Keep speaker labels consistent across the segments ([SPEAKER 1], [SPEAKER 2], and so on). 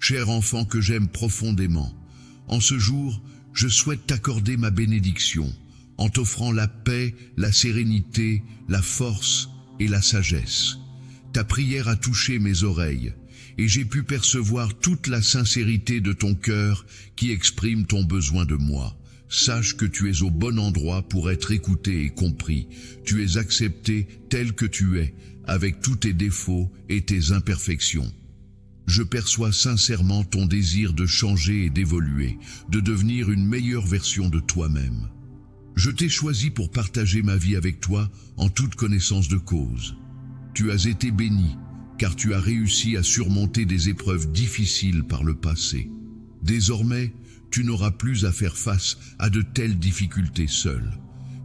[SPEAKER 1] cher enfant que j'aime profondément, en ce jour, je souhaite t'accorder ma bénédiction, en t'offrant la paix, la sérénité, la force et la sagesse. Ta prière a touché mes oreilles, et j'ai pu percevoir toute la sincérité de ton cœur qui exprime ton besoin de moi. Sache que tu es au bon endroit pour être écouté et compris. Tu es accepté tel que tu es, avec tous tes défauts et tes imperfections. Je perçois sincèrement ton désir de changer et d'évoluer, de devenir une meilleure version de toi-même. Je t'ai choisi pour partager ma vie avec toi en toute connaissance de cause. Tu as été béni, car tu as réussi à surmonter des épreuves difficiles par le passé. Désormais, tu n'auras plus à faire face à de telles difficultés seul,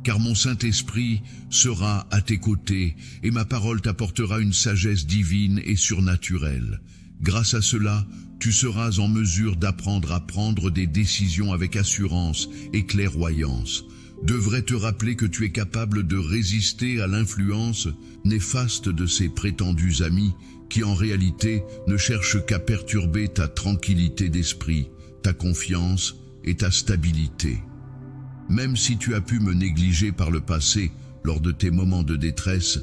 [SPEAKER 1] car mon Saint-Esprit sera à tes côtés et ma parole t'apportera une sagesse divine et surnaturelle. Grâce à cela, tu seras en mesure d'apprendre à prendre des décisions avec assurance et clairvoyance. Devrais te rappeler que tu es capable de résister à l'influence néfaste de ces prétendus amis qui en réalité ne cherchent qu'à perturber ta tranquillité d'esprit, ta confiance et ta stabilité. Même si tu as pu me négliger par le passé lors de tes moments de détresse,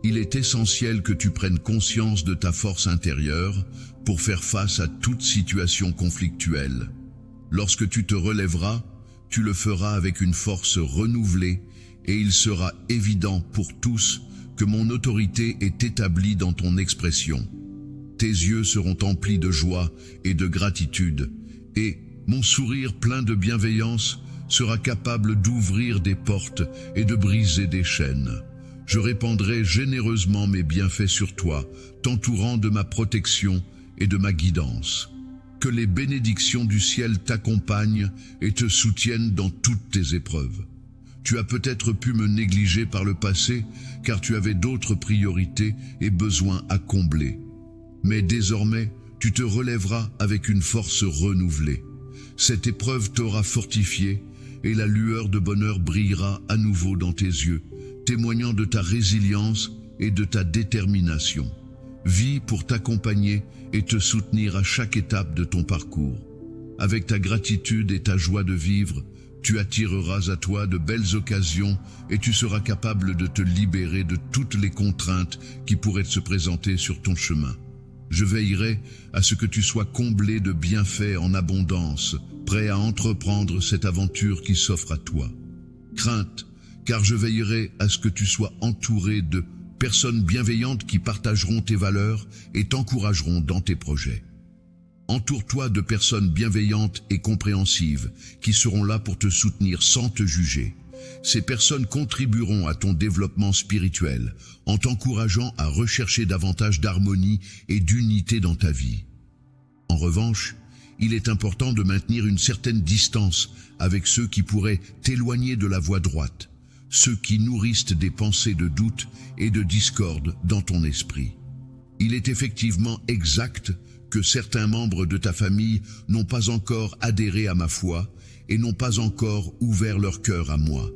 [SPEAKER 1] il est essentiel que tu prennes conscience de ta force intérieure pour faire face à toute situation conflictuelle. Lorsque tu te relèveras, tu le feras avec une force renouvelée et il sera évident pour tous que mon autorité est établie dans ton expression. Tes yeux seront emplis de joie et de gratitude et mon sourire plein de bienveillance sera capable d'ouvrir des portes et de briser des chaînes. Je répandrai généreusement mes bienfaits sur toi, t'entourant de ma protection et de ma guidance. Que les bénédictions du ciel t'accompagnent et te soutiennent dans toutes tes épreuves. Tu as peut-être pu me négliger par le passé, car tu avais d'autres priorités et besoins à combler. Mais désormais, tu te relèveras avec une force renouvelée. Cette épreuve t'aura fortifié et la lueur de bonheur brillera à nouveau dans tes yeux, témoignant de ta résilience et de ta détermination. Vis pour t'accompagner et te soutenir à chaque étape de ton parcours. Avec ta gratitude et ta joie de vivre, tu attireras à toi de belles occasions et tu seras capable de te libérer de toutes les contraintes qui pourraient se présenter sur ton chemin. Je veillerai à ce que tu sois comblé de bienfaits en abondance, prêt à entreprendre cette aventure qui s'offre à toi. Crainte, car je veillerai à ce que tu sois entouré de personnes bienveillantes qui partageront tes valeurs et t'encourageront dans tes projets. Entoure-toi de personnes bienveillantes et compréhensives qui seront là pour te soutenir sans te juger. Ces personnes contribueront à ton développement spirituel en t'encourageant à rechercher davantage d'harmonie et d'unité dans ta vie. En revanche, il est important de maintenir une certaine distance avec ceux qui pourraient t'éloigner de la voie droite, ceux qui nourrissent des pensées de doute et de discorde dans ton esprit. Il est effectivement exact que certains membres de ta famille n'ont pas encore adhéré à ma foi et n'ont pas encore ouvert leur cœur à moi.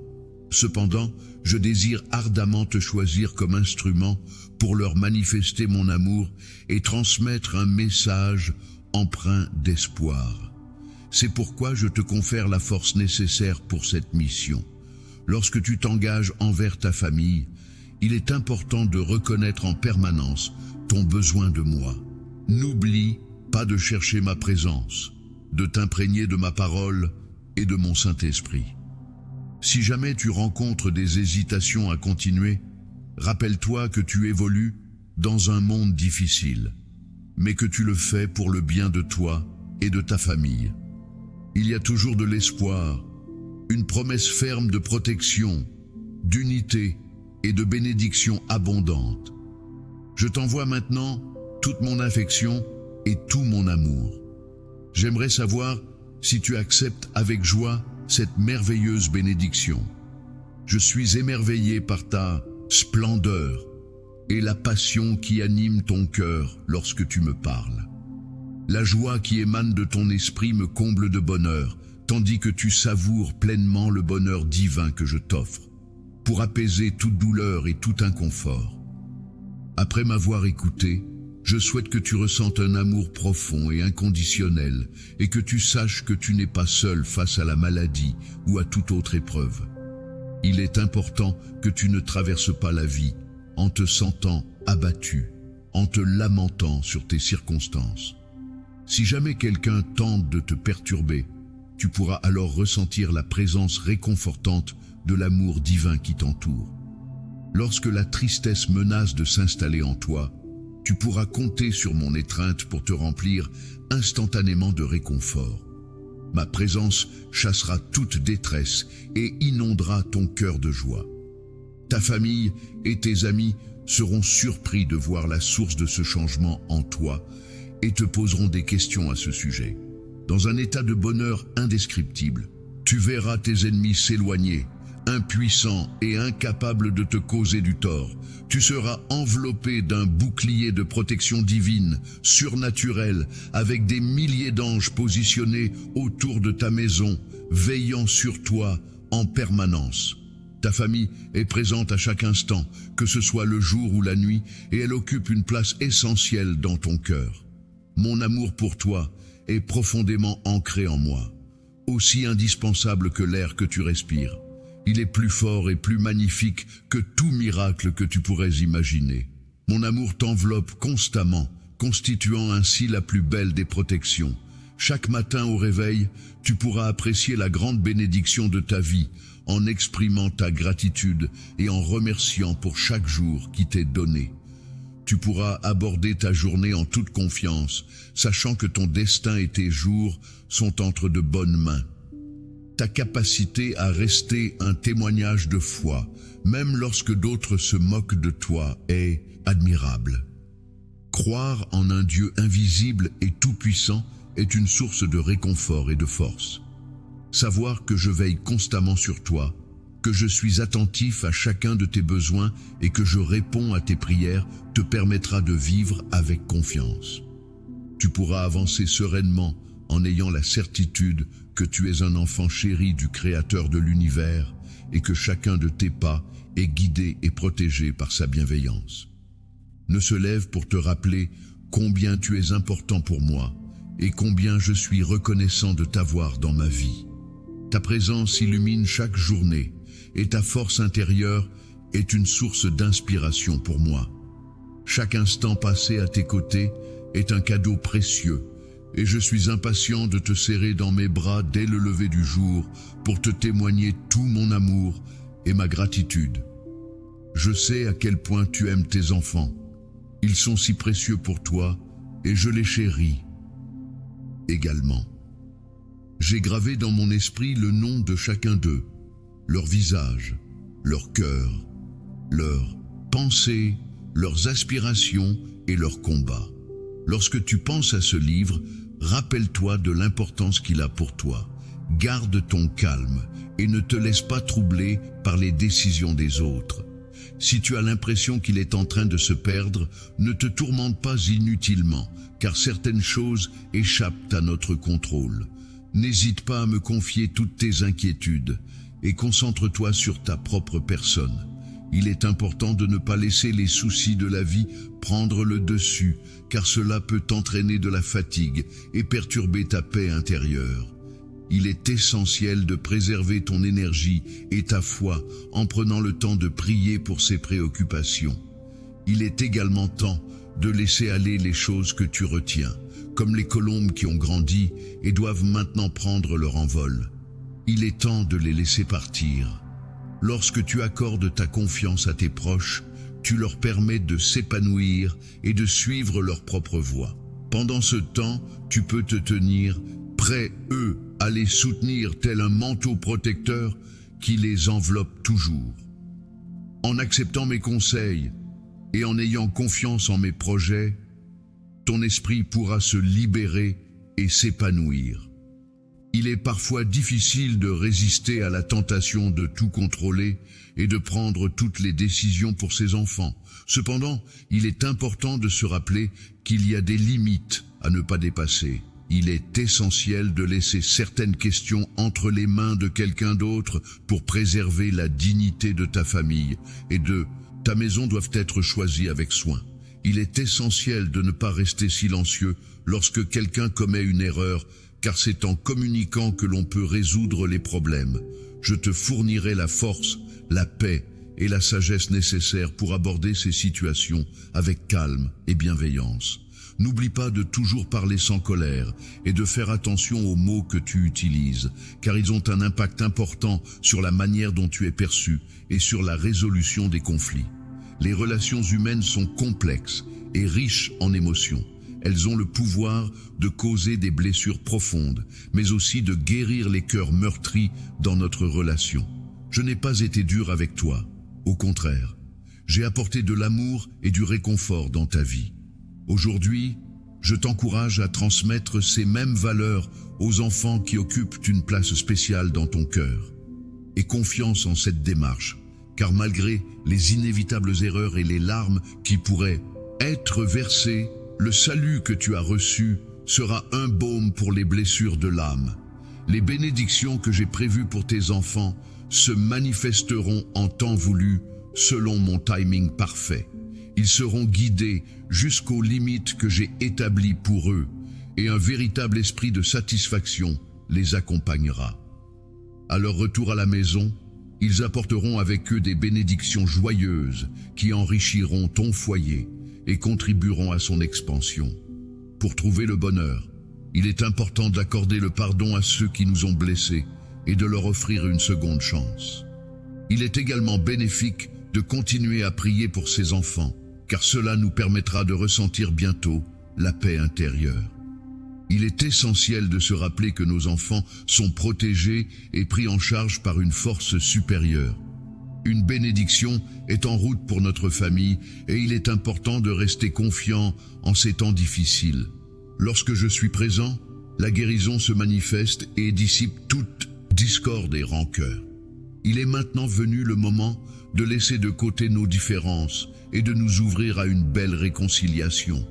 [SPEAKER 1] Cependant, je désire ardemment te choisir comme instrument pour leur manifester mon amour et transmettre un message empreint d'espoir. C'est pourquoi je te confère la force nécessaire pour cette mission. Lorsque tu t'engages envers ta famille, il est important de reconnaître en permanence ton besoin de moi. N'oublie pas de chercher ma présence, de t'imprégner de ma parole et de mon Saint-Esprit. Si jamais tu rencontres des hésitations à continuer, rappelle-toi que tu évolues dans un monde difficile, mais que tu le fais pour le bien de toi et de ta famille. Il y a toujours de l'espoir, une promesse ferme de protection, d'unité et de bénédiction abondante. Je t'envoie maintenant toute mon affection et tout mon amour. J'aimerais savoir si tu acceptes avec joie cette merveilleuse bénédiction. Je suis émerveillé par ta splendeur et la passion qui anime ton cœur lorsque tu me parles. La joie qui émane de ton esprit me comble de bonheur, tandis que tu savoures pleinement le bonheur divin que je t'offre, pour apaiser toute douleur et tout inconfort. Après m'avoir écouté, Je souhaite que tu ressentes un amour profond et inconditionnel et que tu saches que tu n'es pas seul face à la maladie ou à toute autre épreuve. Il est important que tu ne traverses pas la vie en te sentant abattu, en te lamentant sur tes circonstances. Si jamais quelqu'un tente de te perturber, tu pourras alors ressentir la présence réconfortante de l'amour divin qui t'entoure. Lorsque la tristesse menace de s'installer en toi, tu pourras compter sur mon étreinte pour te remplir instantanément de réconfort. Ma présence chassera toute détresse et inondera ton cœur de joie. Ta famille et tes amis seront surpris de voir la source de ce changement en toi et te poseront des questions à ce sujet. Dans un état de bonheur indescriptible, tu verras tes ennemis s'éloigner, impuissants et incapables de te causer du tort. Tu seras enveloppé d'un bouclier de protection divine, surnaturelle, avec des milliers d'anges positionnés autour de ta maison, veillant sur toi en permanence. Ta famille est présente à chaque instant, que ce soit le jour ou la nuit, et elle occupe une place essentielle dans ton cœur. Mon amour pour toi est profondément ancré en moi, aussi indispensable que l'air que tu respires. Il est plus fort et plus magnifique que tout miracle que tu pourrais imaginer. Mon amour t'enveloppe constamment, constituant ainsi la plus belle des protections. Chaque matin au réveil, tu pourras apprécier la grande bénédiction de ta vie en exprimant ta gratitude et en remerciant pour chaque jour qui t'est donné. Tu pourras aborder ta journée en toute confiance, sachant que ton destin et tes jours sont entre de bonnes mains. Ta capacité à rester un témoignage de foi, même lorsque d'autres se moquent de toi, est admirable. Croire en un Dieu invisible et tout-puissant est une source de réconfort et de force. Savoir que je veille constamment sur toi, que je suis attentif à chacun de tes besoins et que je réponds à tes prières te permettra de vivre avec confiance. Tu pourras avancer sereinement en ayant la certitude que tu es un enfant chéri du Créateur de l'univers et que chacun de tes pas est guidé et protégé par sa bienveillance. Ne se lève pour te rappeler combien tu es important pour moi et combien je suis reconnaissant de t'avoir dans ma vie. Ta présence illumine chaque journée et ta force intérieure est une source d'inspiration pour moi. Chaque instant passé à tes côtés est un cadeau précieux et je suis impatient de te serrer dans mes bras dès le lever du jour pour te témoigner tout mon amour et ma gratitude. Je sais à quel point tu aimes tes enfants. Ils sont si précieux pour toi et je les chéris également. J'ai gravé dans mon esprit le nom de chacun d'eux, leur visage, leur cœur, leurs pensées, leurs aspirations et leurs combats. Lorsque tu penses à ce livre, rappelle-toi de l'importance qu'il a pour toi. Garde ton calme et ne te laisse pas troubler par les décisions des autres. Si tu as l'impression qu'il est en train de se perdre, ne te tourmente pas inutilement, car certaines choses échappent à notre contrôle. N'hésite pas à me confier toutes tes inquiétudes et concentre-toi sur ta propre personne. Il est important de ne pas laisser les soucis de la vie prendre le dessus, car cela peut t'entraîner de la fatigue et perturber ta paix intérieure. Il est essentiel de préserver ton énergie et ta foi en prenant le temps de prier pour ces préoccupations. Il est également temps de laisser aller les choses que tu retiens, comme les colombes qui ont grandi et doivent maintenant prendre leur envol. Il est temps de les laisser partir. Lorsque tu accordes ta confiance à tes proches, tu leur permets de s'épanouir et de suivre leur propre voie. Pendant ce temps, tu peux te tenir prêt, eux, à les soutenir tel un manteau protecteur qui les enveloppe toujours. En acceptant mes conseils et en ayant confiance en mes projets, ton esprit pourra se libérer et s'épanouir. Il est parfois difficile de résister à la tentation de tout contrôler et de prendre toutes les décisions pour ses enfants. Cependant, il est important de se rappeler qu'il y a des limites à ne pas dépasser. Il est essentiel de laisser certaines questions entre les mains de quelqu'un d'autre pour préserver la dignité de ta famille et de ta maison doivent être choisies avec soin. Il est essentiel de ne pas rester silencieux lorsque quelqu'un commet une erreur, car c'est en communiquant que l'on peut résoudre les problèmes. Je te fournirai la force, la paix et la sagesse nécessaires pour aborder ces situations avec calme et bienveillance. N'oublie pas de toujours parler sans colère et de faire attention aux mots que tu utilises, car ils ont un impact important sur la manière dont tu es perçu et sur la résolution des conflits. Les relations humaines sont complexes et riches en émotions. Elles ont le pouvoir de causer des blessures profondes, mais aussi de guérir les cœurs meurtris dans notre relation. Je n'ai pas été dur avec toi. Au contraire, j'ai apporté de l'amour et du réconfort dans ta vie. Aujourd'hui, je t'encourage à transmettre ces mêmes valeurs aux enfants qui occupent une place spéciale dans ton cœur. Aie confiance en cette démarche, car malgré les inévitables erreurs et les larmes qui pourraient être versées, le salut que tu as reçu sera un baume pour les blessures de l'âme. Les bénédictions que j'ai prévues pour tes enfants se manifesteront en temps voulu selon mon timing parfait. Ils seront guidés jusqu'aux limites que j'ai établies pour eux, et un véritable esprit de satisfaction les accompagnera. À leur retour à la maison, ils apporteront avec eux des bénédictions joyeuses qui enrichiront ton foyer et contribueront à son expansion. Pour trouver le bonheur, il est important d'accorder le pardon à ceux qui nous ont blessés et de leur offrir une seconde chance. Il est également bénéfique de continuer à prier pour ses enfants, car cela nous permettra de ressentir bientôt la paix intérieure. Il est essentiel de se rappeler que nos enfants sont protégés et pris en charge par une force supérieure. Une bénédiction est en route pour notre famille et il est important de rester confiant en ces temps difficiles. Lorsque je suis présent, la guérison se manifeste et dissipe toute discorde et rancœur. Il est maintenant venu le moment de laisser de côté nos différences et de nous ouvrir à une belle réconciliation.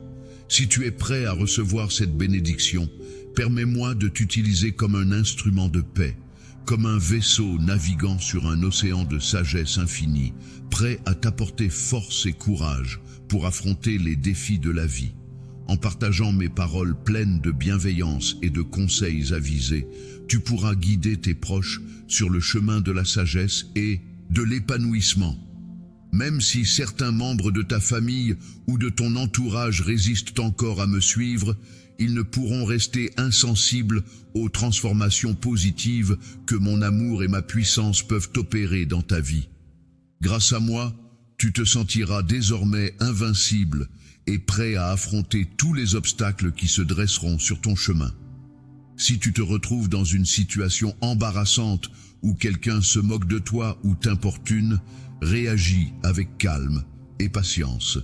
[SPEAKER 1] Si tu es prêt à recevoir cette bénédiction, permets-moi de t'utiliser comme un instrument de paix, comme un vaisseau naviguant sur un océan de sagesse infinie, prêt à t'apporter force et courage pour affronter les défis de la vie. En partageant mes paroles pleines de bienveillance et de conseils avisés, tu pourras guider tes proches sur le chemin de la sagesse et de l'épanouissement. Même si certains membres de ta famille ou de ton entourage résistent encore à me suivre, ils ne pourront rester insensibles aux transformations positives que mon amour et ma puissance peuvent opérer dans ta vie. Grâce à moi, tu te sentiras désormais invincible et prêt à affronter tous les obstacles qui se dresseront sur ton chemin. Si tu te retrouves dans une situation embarrassante où quelqu'un se moque de toi ou t'importune, réagis avec calme et patience.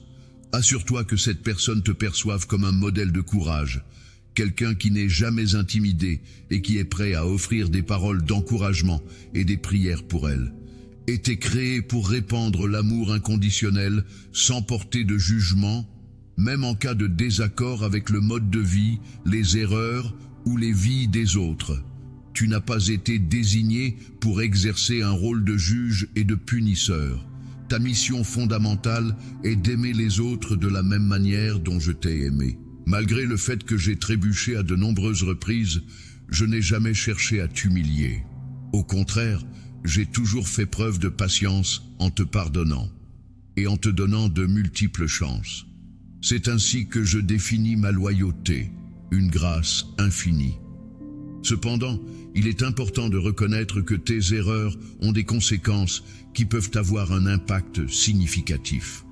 [SPEAKER 1] Assure-toi que cette personne te perçoive comme un modèle de courage, quelqu'un qui n'est jamais intimidé et qui est prêt à offrir des paroles d'encouragement et des prières pour elle. Était créé pour répandre l'amour inconditionnel sans porter de jugement, même en cas de désaccord avec le mode de vie, les erreurs ou les vies des autres. Tu n'as pas été désigné pour exercer un rôle de juge et de punisseur. Ta mission fondamentale est d'aimer les autres de la même manière dont je t'ai aimé. Malgré le fait que j'ai trébuché à de nombreuses reprises, je n'ai jamais cherché à t'humilier. Au contraire, j'ai toujours fait preuve de patience en te pardonnant et en te donnant de multiples chances. C'est ainsi que je définis ma loyauté, une grâce infinie. Cependant, il est important de reconnaître que tes erreurs ont des conséquences qui peuvent avoir un impact significatif.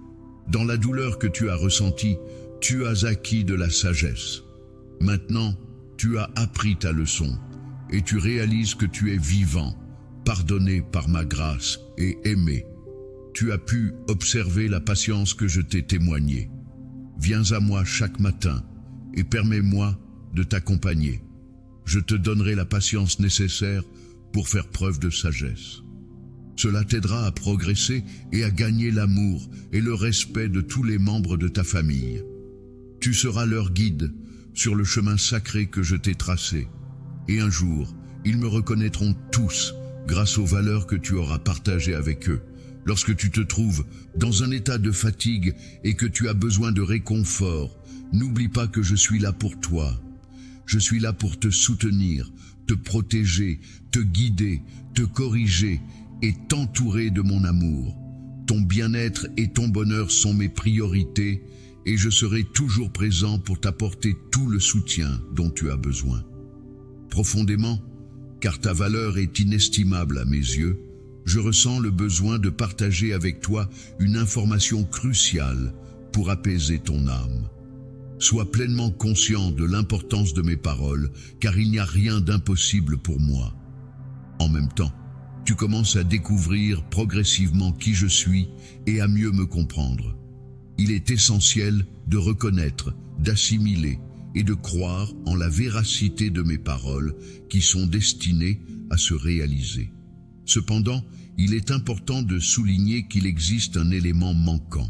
[SPEAKER 1] Dans la douleur que tu as ressentie, tu as acquis de la sagesse. Maintenant, tu as appris ta leçon et tu réalises que tu es vivant, pardonné par ma grâce et aimé. Tu as pu observer la patience que je t'ai témoignée. Viens à moi chaque matin et permets-moi de t'accompagner. Je te donnerai la patience nécessaire pour faire preuve de sagesse. Cela t'aidera à progresser et à gagner l'amour et le respect de tous les membres de ta famille. Tu seras leur guide sur le chemin sacré que je t'ai tracé. Et un jour, ils me reconnaîtront tous grâce aux valeurs que tu auras partagées avec eux. Lorsque tu te trouves dans un état de fatigue et que tu as besoin de réconfort, n'oublie pas que je suis là pour toi. Je suis là pour te soutenir, te protéger, te guider, te corriger et t'entourer de mon amour. Ton bien-être et ton bonheur sont mes priorités et je serai toujours présent pour t'apporter tout le soutien dont tu as besoin. Profondément, car ta valeur est inestimable à mes yeux, je ressens le besoin de partager avec toi une information cruciale pour apaiser ton âme. Sois pleinement conscient de l'importance de mes paroles, car il n'y a rien d'impossible pour moi. En même temps, tu commences à découvrir progressivement qui je suis et à mieux me comprendre. Il est essentiel de reconnaître, d'assimiler et de croire en la véracité de mes paroles qui sont destinées à se réaliser. Cependant, il est important de souligner qu'il existe un élément manquant.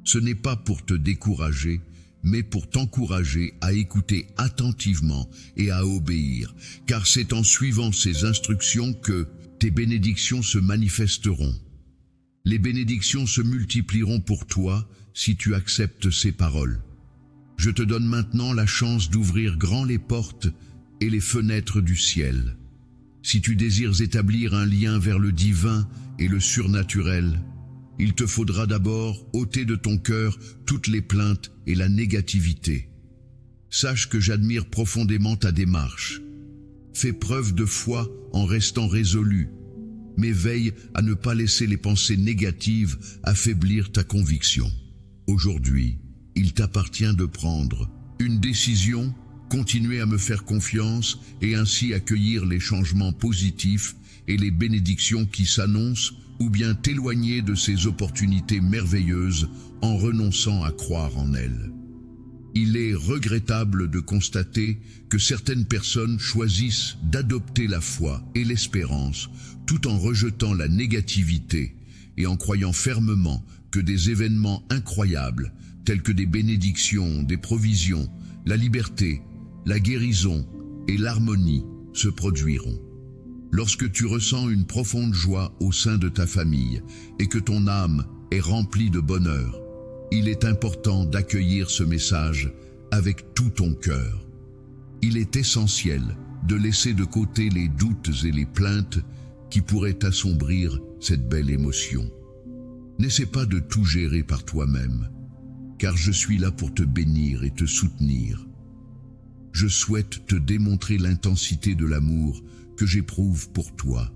[SPEAKER 1] Ce n'est pas pour te décourager, mais pour t'encourager à écouter attentivement et à obéir, car c'est en suivant ces instructions que tes bénédictions se manifesteront. Les bénédictions se multiplieront pour toi si tu acceptes ces paroles. Je te donne maintenant la chance d'ouvrir grand les portes et les fenêtres du ciel. Si tu désires établir un lien vers le divin et le surnaturel, il te faudra d'abord ôter de ton cœur toutes les plaintes et la négativité. Sache que j'admire profondément ta démarche. Fais preuve de foi en restant résolu, mais veille à ne pas laisser les pensées négatives affaiblir ta conviction. Aujourd'hui, il t'appartient de prendre une décision, continuer à me faire confiance et ainsi accueillir les changements positifs et les bénédictions qui s'annoncent, ou bien t'éloigner de ces opportunités merveilleuses en renonçant à croire en elles. Il est regrettable de constater que certaines personnes choisissent d'adopter la foi et l'espérance tout en rejetant la négativité et en croyant fermement que des événements incroyables tels que des bénédictions, des provisions, la liberté, la guérison et l'harmonie se produiront. Lorsque tu ressens une profonde joie au sein de ta famille et que ton âme est remplie de bonheur, il est important d'accueillir ce message avec tout ton cœur. Il est essentiel de laisser de côté les doutes et les plaintes qui pourraient assombrir cette belle émotion. N'essaie pas de tout gérer par toi-même, car je suis là pour te bénir et te soutenir. Je souhaite te démontrer l'intensité de l'amour que j'éprouve pour toi.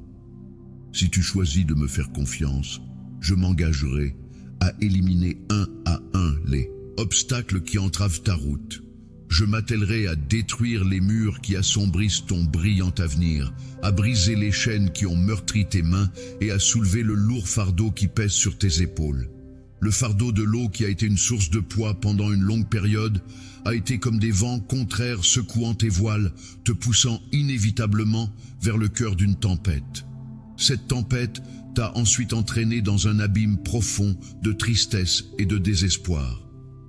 [SPEAKER 1] Si tu choisis de me faire confiance, je m'engagerai à éliminer un à un les obstacles qui entravent ta route. Je m'attellerai à détruire les murs qui assombrissent ton brillant avenir, à briser les chaînes qui ont meurtri tes mains et à soulever le lourd fardeau qui pèse sur tes épaules. Le fardeau de l'eau qui a été une source de poids pendant une longue période a été comme des vents contraires secouant tes voiles, te poussant inévitablement vers le cœur d'une tempête. Cette tempête t'a ensuite entraîné dans un abîme profond de tristesse et de désespoir.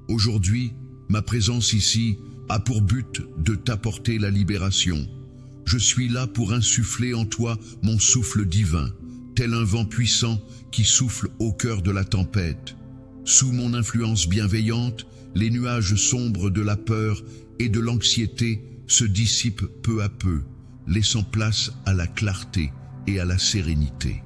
[SPEAKER 1] Aujourd'hui, ma présence ici a pour but de t'apporter la libération. Je suis là pour insuffler en toi mon souffle divin, tel un vent puissant qui souffle au cœur de la tempête. Sous mon influence bienveillante, les nuages sombres de la peur et de l'anxiété se dissipent peu à peu, laissant place à la clarté et à la sérénité.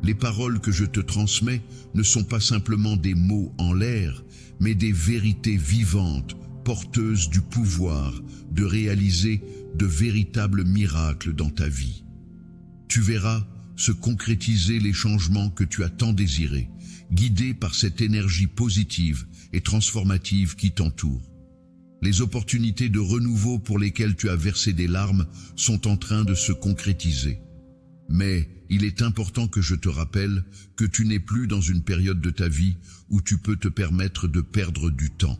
[SPEAKER 1] Les paroles que je te transmets ne sont pas simplement des mots en l'air, mais des vérités vivantes, porteuses du pouvoir de réaliser de véritables miracles dans ta vie. Tu verras se concrétiser les changements que tu as tant désirés, guidé par cette énergie positive et transformative qui t'entoure. Les opportunités de renouveau pour lesquelles tu as versé des larmes sont en train de se concrétiser. Mais il est important que je te rappelle que tu n'es plus dans une période de ta vie où tu peux te permettre de perdre du temps.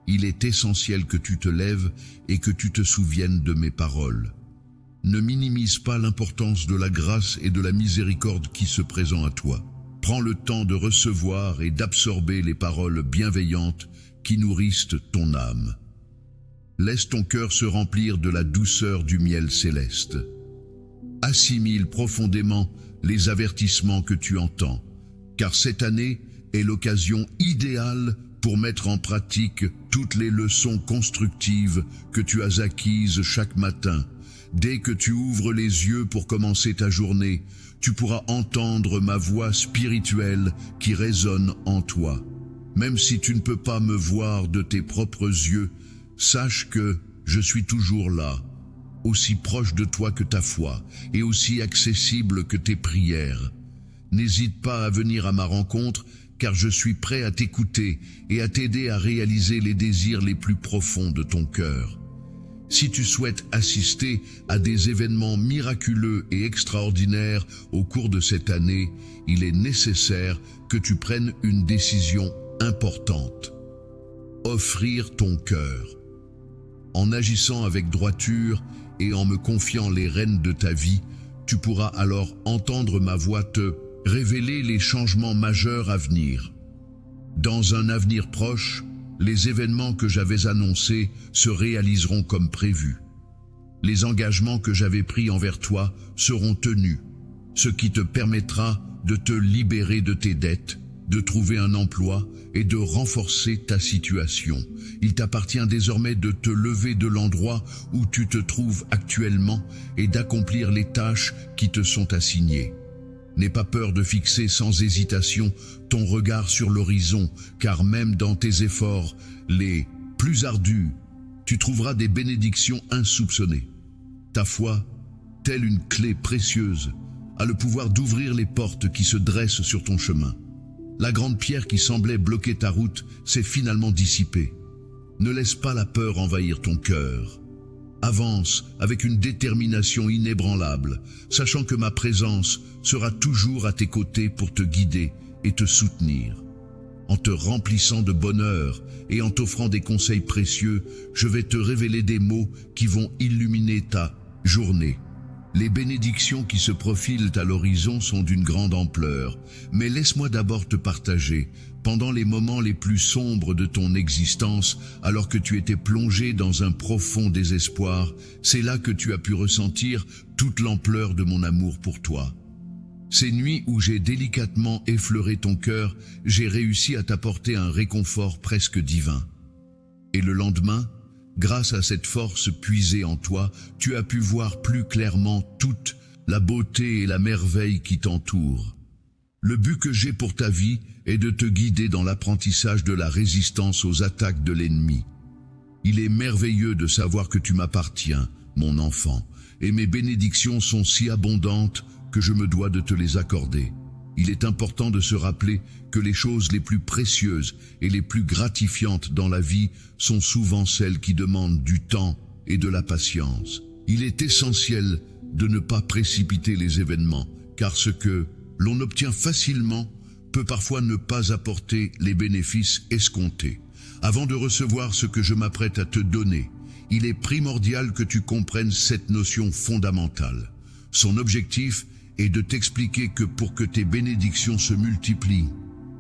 [SPEAKER 1] Il est essentiel que tu te lèves et que tu te souviennes de mes paroles. Ne minimise pas l'importance de la grâce et de la miséricorde qui se présentent à toi. Prends le temps de recevoir et d'absorber les paroles bienveillantes qui nourrissent ton âme. Laisse ton cœur se remplir de la douceur du miel céleste. Assimile profondément les avertissements que tu entends, car cette année est l'occasion idéale pour mettre en pratique toutes les leçons constructives que tu as acquises chaque matin. Dès que tu ouvres les yeux pour commencer ta journée, tu pourras entendre ma voix spirituelle qui résonne en toi. Même si tu ne peux pas me voir de tes propres yeux, sache que je suis toujours là, aussi proche de toi que ta foi et aussi accessible que tes prières. N'hésite pas à venir à ma rencontre, car je suis prêt à t'écouter et à t'aider à réaliser les désirs les plus profonds de ton cœur. Si tu souhaites assister à des événements miraculeux et extraordinaires au cours de cette année, il est nécessaire que tu prennes une décision importante. Offrir ton cœur. En agissant avec droiture et en me confiant les rênes de ta vie, tu pourras alors entendre ma voix te révéler les changements majeurs à venir. Dans un avenir proche, les événements que j'avais annoncés se réaliseront comme prévu. Les engagements que j'avais pris envers toi seront tenus, ce qui te permettra de te libérer de tes dettes, de trouver un emploi et de renforcer ta situation. Il t'appartient désormais de te lever de l'endroit où tu te trouves actuellement et d'accomplir les tâches qui te sont assignées. N'aie pas peur de fixer sans hésitation ton regard sur l'horizon, car même dans tes efforts les plus ardus, tu trouveras des bénédictions insoupçonnées. Ta foi, telle une clé précieuse, a le pouvoir d'ouvrir les portes qui se dressent sur ton chemin. La grande pierre qui semblait bloquer ta route s'est finalement dissipée. Ne laisse pas la peur envahir ton cœur. Avance avec une détermination inébranlable, sachant que ma présence sera toujours à tes côtés pour te guider et te soutenir. En te remplissant de bonheur et en t'offrant des conseils précieux, je vais te révéler des mots qui vont illuminer ta journée. Les bénédictions qui se profilent à l'horizon sont d'une grande ampleur, mais laisse-moi d'abord te partager, pendant les moments les plus sombres de ton existence, alors que tu étais plongé dans un profond désespoir, c'est là que tu as pu ressentir toute l'ampleur de mon amour pour toi. Ces nuits où j'ai délicatement effleuré ton cœur, j'ai réussi à t'apporter un réconfort presque divin. Et le lendemain, grâce à cette force puisée en toi, tu as pu voir plus clairement toute la beauté et la merveille qui t'entourent. Le but que j'ai pour ta vie est de te guider dans l'apprentissage de la résistance aux attaques de l'ennemi. Il est merveilleux de savoir que tu m'appartiens, mon enfant, et mes bénédictions sont si abondantes que je me dois de te les accorder. Il est important de se rappeler que les choses les plus précieuses et les plus gratifiantes dans la vie sont souvent celles qui demandent du temps et de la patience. Il est essentiel de ne pas précipiter les événements, car ce que l'on obtient facilement peut parfois ne pas apporter les bénéfices escomptés. Avant de recevoir ce que je m'apprête à te donner, il est primordial que tu comprennes cette notion fondamentale. Son objectif est de t'expliquer que pour que tes bénédictions se multiplient,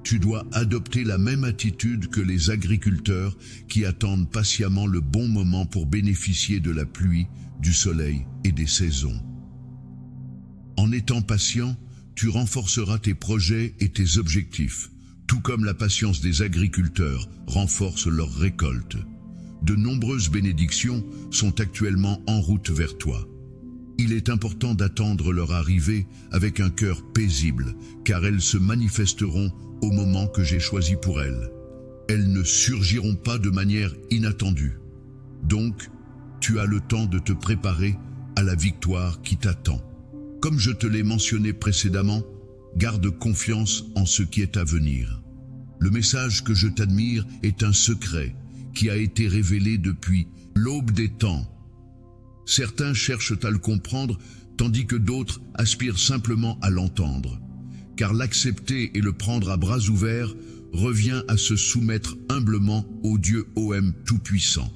[SPEAKER 1] tu dois adopter la même attitude que les agriculteurs qui attendent patiemment le bon moment pour bénéficier de la pluie, du soleil et des saisons. En étant patient, tu renforceras tes projets et tes objectifs, tout comme la patience des agriculteurs renforce leur récolte. De nombreuses bénédictions sont actuellement en route vers toi. Il est important d'attendre leur arrivée avec un cœur paisible, car elles se manifesteront au moment que j'ai choisi pour elles. Elles ne surgiront pas de manière inattendue. Donc, tu as le temps de te préparer à la victoire qui t'attend. Comme je te l'ai mentionné précédemment, garde confiance en ce qui est à venir. Le message que je t'admire est un secret qui a été révélé depuis l'aube des temps. Certains cherchent à le comprendre, tandis que d'autres aspirent simplement à l'entendre. Car l'accepter et le prendre à bras ouverts revient à se soumettre humblement au Dieu OM Tout-Puissant.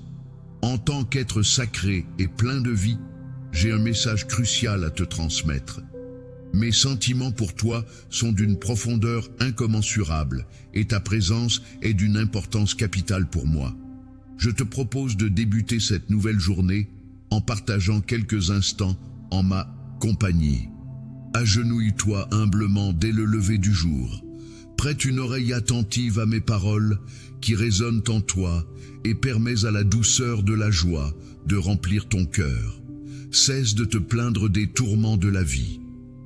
[SPEAKER 1] En tant qu'être sacré et plein de vie, j'ai un message crucial à te transmettre. Mes sentiments pour toi sont d'une profondeur incommensurable et ta présence est d'une importance capitale pour moi. Je te propose de débuter cette nouvelle journée en partageant quelques instants en ma compagnie. Agenouille-toi humblement dès le lever du jour. Prête une oreille attentive à mes paroles qui résonnent en toi et permets à la douceur de la joie de remplir ton cœur. Cesse de te plaindre des tourments de la vie.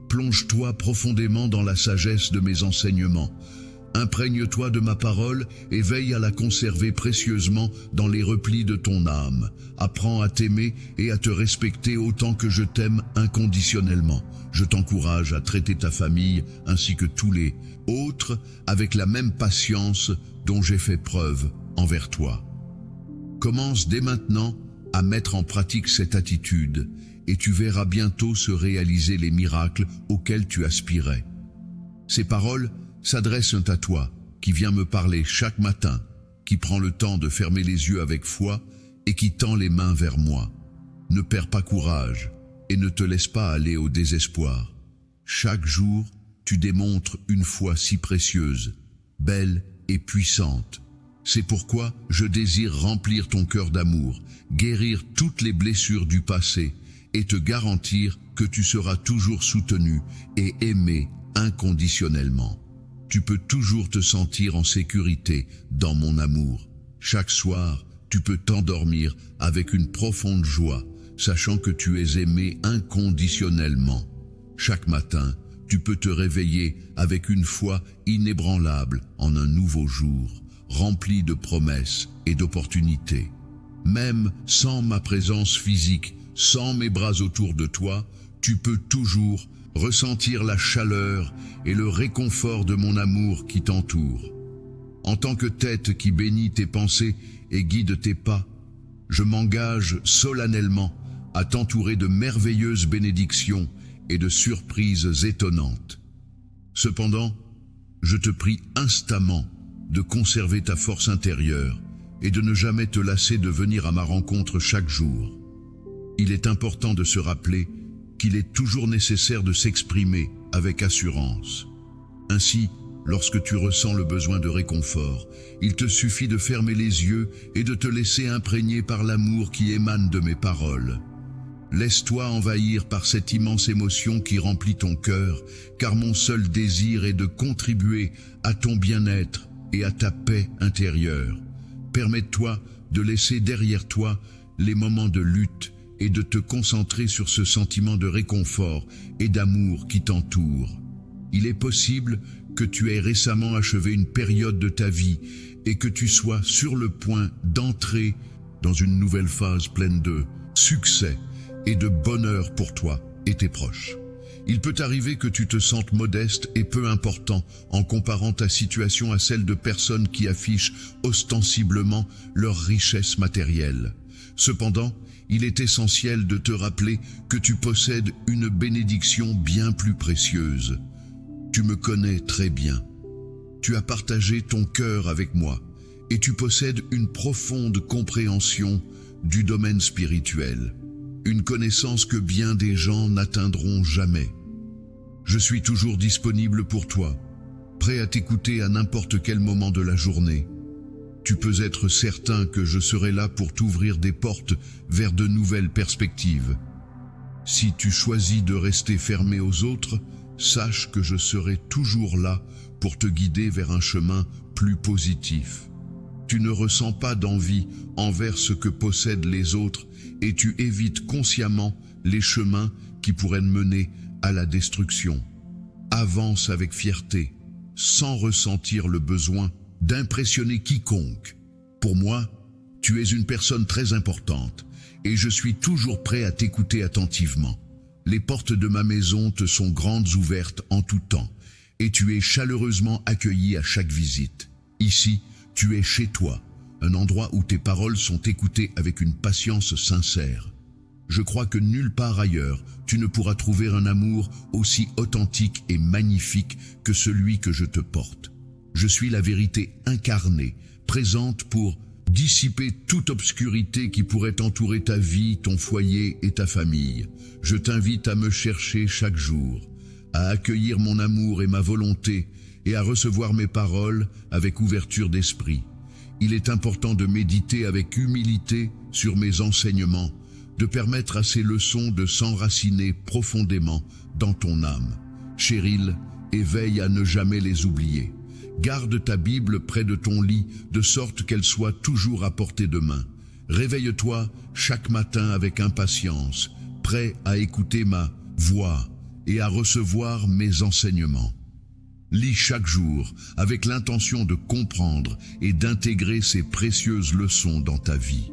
[SPEAKER 1] Plonge-toi profondément dans la sagesse de mes enseignements. Imprègne-toi de ma parole et veille à la conserver précieusement dans les replis de ton âme. Apprends à t'aimer et à te respecter autant que je t'aime inconditionnellement. Je t'encourage à traiter ta famille ainsi que tous les autres avec la même patience dont j'ai fait preuve envers toi. Commence dès maintenant à mettre en pratique cette attitude et tu verras bientôt se réaliser les miracles auxquels tu aspirais. Ces paroles s'adressent à toi, qui viens me parler chaque matin, qui prend le temps de fermer les yeux avec foi et qui tend les mains vers moi. Ne perds pas courage et ne te laisse pas aller au désespoir. Chaque jour, tu démontres une foi si précieuse, belle et puissante. C'est pourquoi je désire remplir ton cœur d'amour, guérir toutes les blessures du passé et te garantir que tu seras toujours soutenu et aimé inconditionnellement. Tu peux toujours te sentir en sécurité dans mon amour. Chaque soir, tu peux t'endormir avec une profonde joie, sachant que tu es aimé inconditionnellement. Chaque matin, tu peux te réveiller avec une foi inébranlable en un nouveau jour, rempli de promesses et d'opportunités. Même sans ma présence physique, sans mes bras autour de toi, tu peux toujours ressentir la chaleur et le réconfort de mon amour qui t'entoure. En tant que tête qui bénit tes pensées et guide tes pas, je m'engage solennellement à t'entourer de merveilleuses bénédictions et de surprises étonnantes. Cependant, je te prie instamment de conserver ta force intérieure et de ne jamais te lasser de venir à ma rencontre chaque jour. Il est important de se rappeler qu'il est toujours nécessaire de s'exprimer avec assurance. Ainsi, lorsque tu ressens le besoin de réconfort, il te suffit de fermer les yeux et de te laisser imprégner par l'amour qui émane de mes paroles. Laisse-toi envahir par cette immense émotion qui remplit ton cœur, car mon seul désir est de contribuer à ton bien-être et à ta paix intérieure. Permets-toi de laisser derrière toi les moments de lutte et de te concentrer sur ce sentiment de réconfort et d'amour qui t'entoure. Il est possible que tu aies récemment achevé une période de ta vie et que tu sois sur le point d'entrer dans une nouvelle phase pleine de succès et de bonheur pour toi et tes proches. Il peut arriver que tu te sentes modeste et peu important en comparant ta situation à celle de personnes qui affichent ostensiblement leur richesse matérielle. Cependant, il est essentiel de te rappeler que tu possèdes une bénédiction bien plus précieuse. Tu me connais très bien. Tu as partagé ton cœur avec moi et tu possèdes une profonde compréhension du domaine spirituel, une connaissance que bien des gens n'atteindront jamais. Je suis toujours disponible pour toi, prêt à t'écouter à n'importe quel moment de la journée. Tu peux être certain que je serai là pour t'ouvrir des portes vers de nouvelles perspectives. Si tu choisis de rester fermé aux autres, sache que je serai toujours là pour te guider vers un chemin plus positif. Tu ne ressens pas d'envie envers ce que possèdent les autres et tu évites consciemment les chemins qui pourraient mener à la destruction. Avance avec fierté, sans ressentir le besoin d'impressionner quiconque. Pour moi, tu es une personne très importante et je suis toujours prêt à t'écouter attentivement. Les portes de ma maison te sont grandes ouvertes en tout temps et tu es chaleureusement accueilli à chaque visite. Ici, tu es chez toi, un endroit où tes paroles sont écoutées avec une patience sincère. Je crois que nulle part ailleurs, tu ne pourras trouver un amour aussi authentique et magnifique que celui que je te porte. Je suis la vérité incarnée, présente pour dissiper toute obscurité qui pourrait entourer ta vie, ton foyer et ta famille. Je t'invite à me chercher chaque jour, à accueillir mon amour et ma volonté et à recevoir mes paroles avec ouverture d'esprit. Il est important de méditer avec humilité sur mes enseignements, de permettre à ces leçons de s'enraciner profondément dans ton âme. Cheryl, et veille à ne jamais les oublier, Garde ta Bible près de ton lit, de sorte qu'elle soit toujours à portée de main. Réveille-toi chaque matin avec impatience, prêt à écouter ma voix et à recevoir mes enseignements. Lis chaque jour avec l'intention de comprendre et d'intégrer ces précieuses leçons dans ta vie.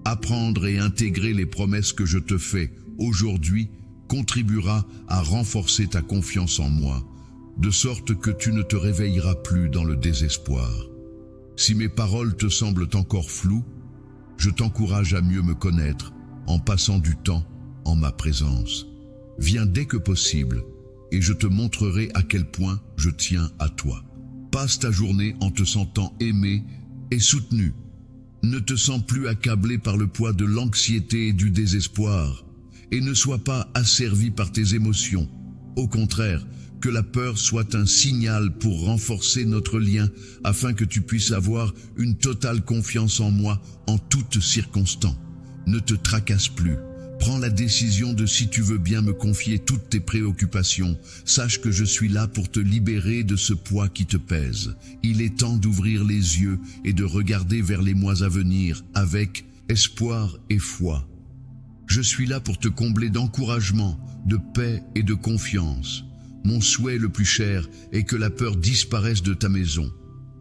[SPEAKER 1] Apprendre et intégrer les promesses que je te fais aujourd'hui contribuera à renforcer ta confiance en moi, de sorte que tu ne te réveilleras plus dans le désespoir. Si mes paroles te semblent encore floues, je t'encourage à mieux me connaître en passant du temps en ma présence. Viens dès que possible et je te montrerai à quel point je tiens à toi. Passe ta journée en te sentant aimé et soutenu. Ne te sens plus accablé par le poids de l'anxiété et du désespoir, et ne sois pas asservi par tes émotions. Au contraire, que la peur soit un signal pour renforcer notre lien, afin que tu puisses avoir une totale confiance en moi en toutes circonstances. Ne te tracasse plus. Prends la décision de si tu veux bien me confier toutes tes préoccupations. Sache que je suis là pour te libérer de ce poids qui te pèse. Il est temps d'ouvrir les yeux et de regarder vers les mois à venir avec espoir et foi. Je suis là pour te combler d'encouragement, de paix et de confiance. Mon souhait le plus cher est que la peur disparaisse de ta maison,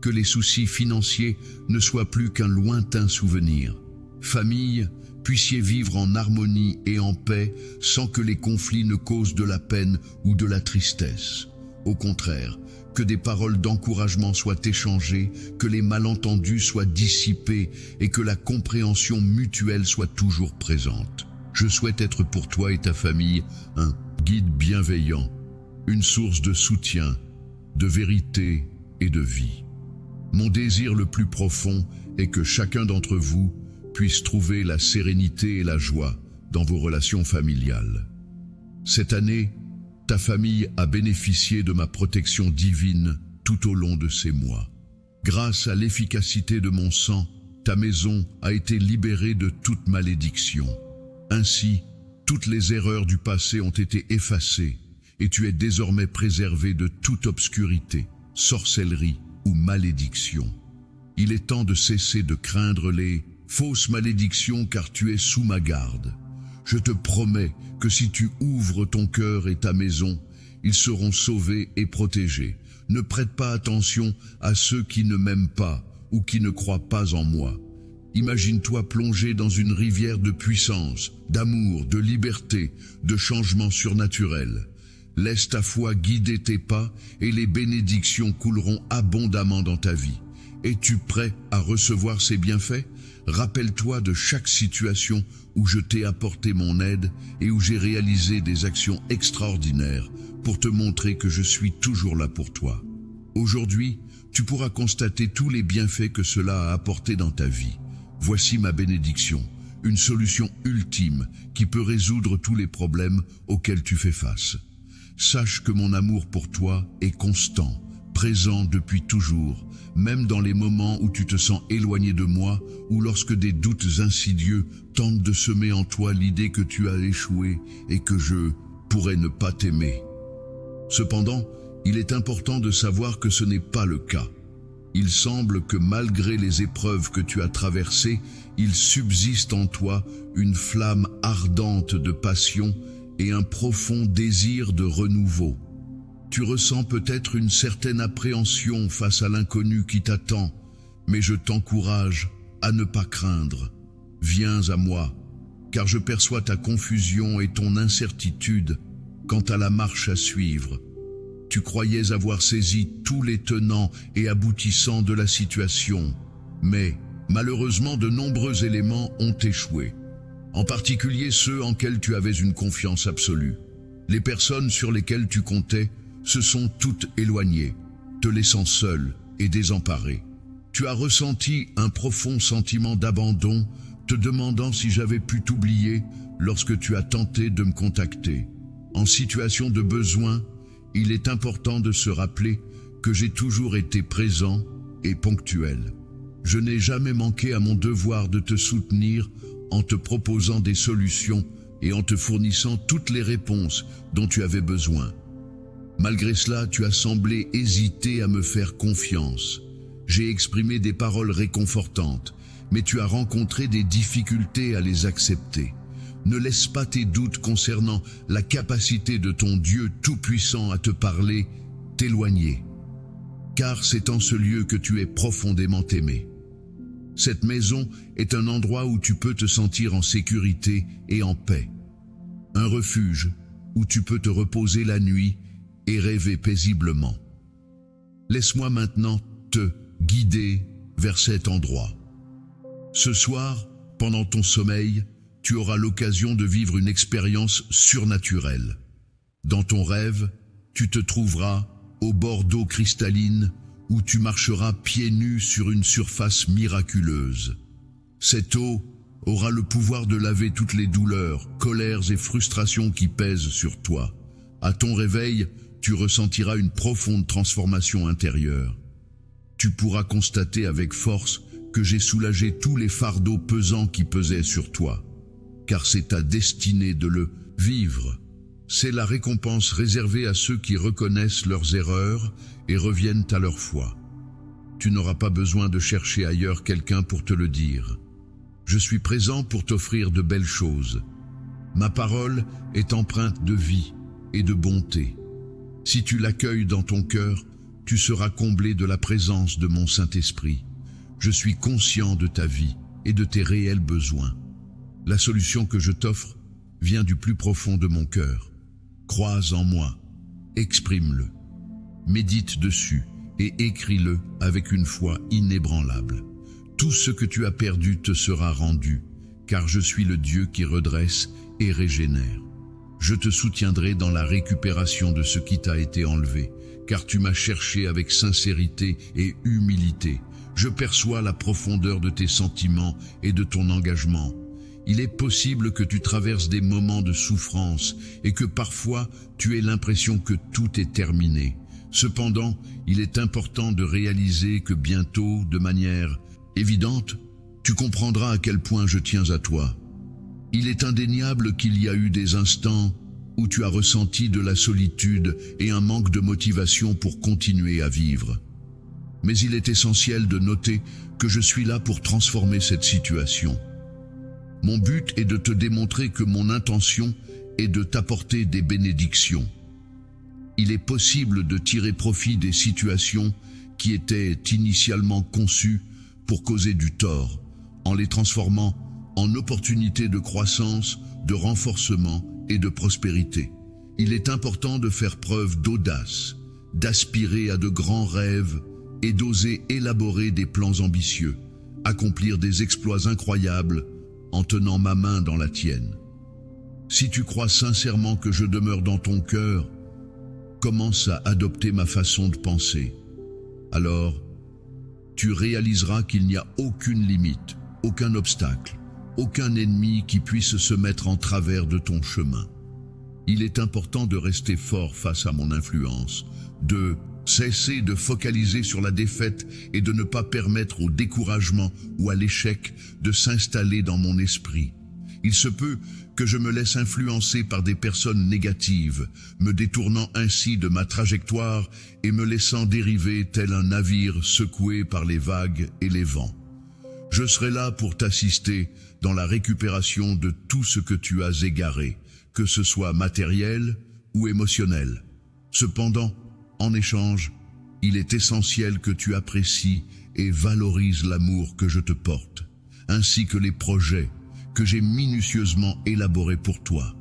[SPEAKER 1] que les soucis financiers ne soient plus qu'un lointain souvenir. Famille, puissiez vivre en harmonie et en paix sans que les conflits ne causent de la peine ou de la tristesse. Au contraire, que des paroles d'encouragement soient échangées, que les malentendus soient dissipés et que la compréhension mutuelle soit toujours présente. Je souhaite être pour toi et ta famille un guide bienveillant, une source de soutien, de vérité et de vie. Mon désir le plus profond est que chacun d'entre vous puisse trouver la sérénité et la joie dans vos relations familiales. Cette année, ta famille a bénéficié de ma protection divine tout au long de ces mois. Grâce à l'efficacité de mon sang, ta maison a été libérée de toute malédiction. Ainsi, toutes les erreurs du passé ont été effacées et tu es désormais préservé de toute obscurité, sorcellerie ou malédiction. Il est temps de cesser de craindre les fausses malédictions car tu es sous ma garde. Je te promets que si tu ouvres ton cœur et ta maison, ils seront sauvés et protégés. Ne prête pas attention à ceux qui ne m'aiment pas ou qui ne croient pas en moi. Imagine-toi plongé dans une rivière de puissance, d'amour, de liberté, de changement surnaturel. Laisse ta foi guider tes pas et les bénédictions couleront abondamment dans ta vie. Es-tu prêt à recevoir ces bienfaits? Rappelle-toi de chaque situation où je t'ai apporté mon aide et où j'ai réalisé des actions extraordinaires pour te montrer que je suis toujours là pour toi. Aujourd'hui, tu pourras constater tous les bienfaits que cela a apporté dans ta vie. Voici ma bénédiction, une solution ultime qui peut résoudre tous les problèmes auxquels tu fais face. Sache que mon amour pour toi est constant, présent depuis toujours, même dans les moments où tu te sens éloigné de moi ou lorsque des doutes insidieux tentent de semer en toi l'idée que tu as échoué et que je pourrais ne pas t'aimer. Cependant, il est important de savoir que ce n'est pas le cas. Il semble que malgré les épreuves que tu as traversées, il subsiste en toi une flamme ardente de passion et un profond désir de renouveau. Tu ressens peut-être une certaine appréhension face à l'inconnu qui t'attend, mais je t'encourage à ne pas craindre. Viens à moi, car je perçois ta confusion et ton incertitude quant à la marche à suivre. Tu croyais avoir saisi tous les tenants et aboutissants de la situation, mais malheureusement de nombreux éléments ont échoué, en particulier ceux en quels tu avais une confiance absolue. Les personnes sur lesquelles tu comptais se sont toutes éloignées, te laissant seul et désemparé. Tu as ressenti un profond sentiment d'abandon, te demandant si j'avais pu t'oublier lorsque tu as tenté de me contacter. En situation de besoin, il est important de se rappeler que j'ai toujours été présent et ponctuel. Je n'ai jamais manqué à mon devoir de te soutenir en te proposant des solutions et en te fournissant toutes les réponses dont tu avais besoin. Malgré cela, tu as semblé hésiter à me faire confiance. J'ai exprimé des paroles réconfortantes, mais tu as rencontré des difficultés à les accepter. Ne laisse pas tes doutes concernant la capacité de ton Dieu Tout-Puissant à te parler t'éloigner. Car c'est en ce lieu que tu es profondément aimé. Cette maison est un endroit où tu peux te sentir en sécurité et en paix. Un refuge où tu peux te reposer la nuit et rêver paisiblement. Laisse-moi maintenant te guider vers cet endroit. Ce soir, pendant ton sommeil, tu auras l'occasion de vivre une expérience surnaturelle. Dans ton rêve, tu te trouveras au bord d'eau cristalline où tu marcheras pieds nus sur une surface miraculeuse. Cette eau aura le pouvoir de laver toutes les douleurs, colères et frustrations qui pèsent sur toi. À ton réveil, tu ressentiras une profonde transformation intérieure. Tu pourras constater avec force que j'ai soulagé tous les fardeaux pesants qui pesaient sur toi, car c'est ta destinée de le vivre. C'est la récompense réservée à ceux qui reconnaissent leurs erreurs et reviennent à leur foi. Tu n'auras pas besoin de chercher ailleurs quelqu'un pour te le dire. Je suis présent pour t'offrir de belles choses. Ma parole est empreinte de vie et de bonté. Si tu l'accueilles dans ton cœur, tu seras comblé de la présence de mon Saint-Esprit. Je suis conscient de ta vie et de tes réels besoins. La solution que je t'offre vient du plus profond de mon cœur. Crois en moi, exprime-le, médite dessus et écris-le avec une foi inébranlable. Tout ce que tu as perdu te sera rendu, car je suis le Dieu qui redresse et régénère. Je te soutiendrai dans la récupération de ce qui t'a été enlevé, car tu m'as cherché avec sincérité et humilité. Je perçois la profondeur de tes sentiments et de ton engagement. Il est possible que tu traverses des moments de souffrance et que parfois tu aies l'impression que tout est terminé. Cependant, il est important de réaliser que bientôt, de manière évidente, tu comprendras à quel point je tiens à toi. Il est indéniable qu'il y a eu des instants où tu as ressenti de la solitude et un manque de motivation pour continuer à vivre. Mais il est essentiel de noter que je suis là pour transformer cette situation. Mon but est de te démontrer que mon intention est de t'apporter des bénédictions. Il est possible de tirer profit des situations qui étaient initialement conçues pour causer du tort, en les transformant en opportunités de croissance, de renforcement et de prospérité. Il est important de faire preuve d'audace, d'aspirer à de grands rêves et d'oser élaborer des plans ambitieux, accomplir des exploits incroyables en tenant ma main dans la tienne. Si tu crois sincèrement que je demeure dans ton cœur, commence à adopter ma façon de penser. Alors, tu réaliseras qu'il n'y a aucune limite, aucun obstacle, aucun ennemi qui puisse se mettre en travers de ton chemin. Il est important de rester fort face à mon influence, de cesser de focaliser sur la défaite et de ne pas permettre au découragement ou à l'échec de s'installer dans mon esprit. Il se peut que je me laisse influencer par des personnes négatives, me détournant ainsi de ma trajectoire et me laissant dériver tel un navire secoué par les vagues et les vents. Je serai là pour t'assister dans la récupération de tout ce que tu as égaré, que ce soit matériel ou émotionnel. Cependant, en échange, il est essentiel que tu apprécies et valorises l'amour que je te porte, ainsi que les projets que j'ai minutieusement élaborés pour toi.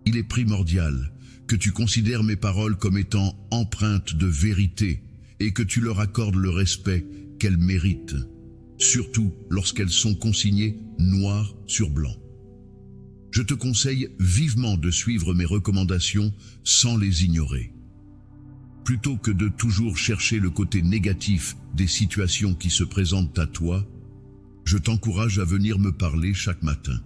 [SPEAKER 1] Il est primordial que tu considères mes paroles comme étant empreintes de vérité et que tu leur accordes le respect qu'elles méritent, surtout lorsqu'elles sont consignées noir sur blanc. Je te conseille vivement de suivre mes recommandations sans les ignorer. Plutôt que de toujours chercher le côté négatif des situations qui se présentent à toi, je t'encourage à venir me parler chaque matin.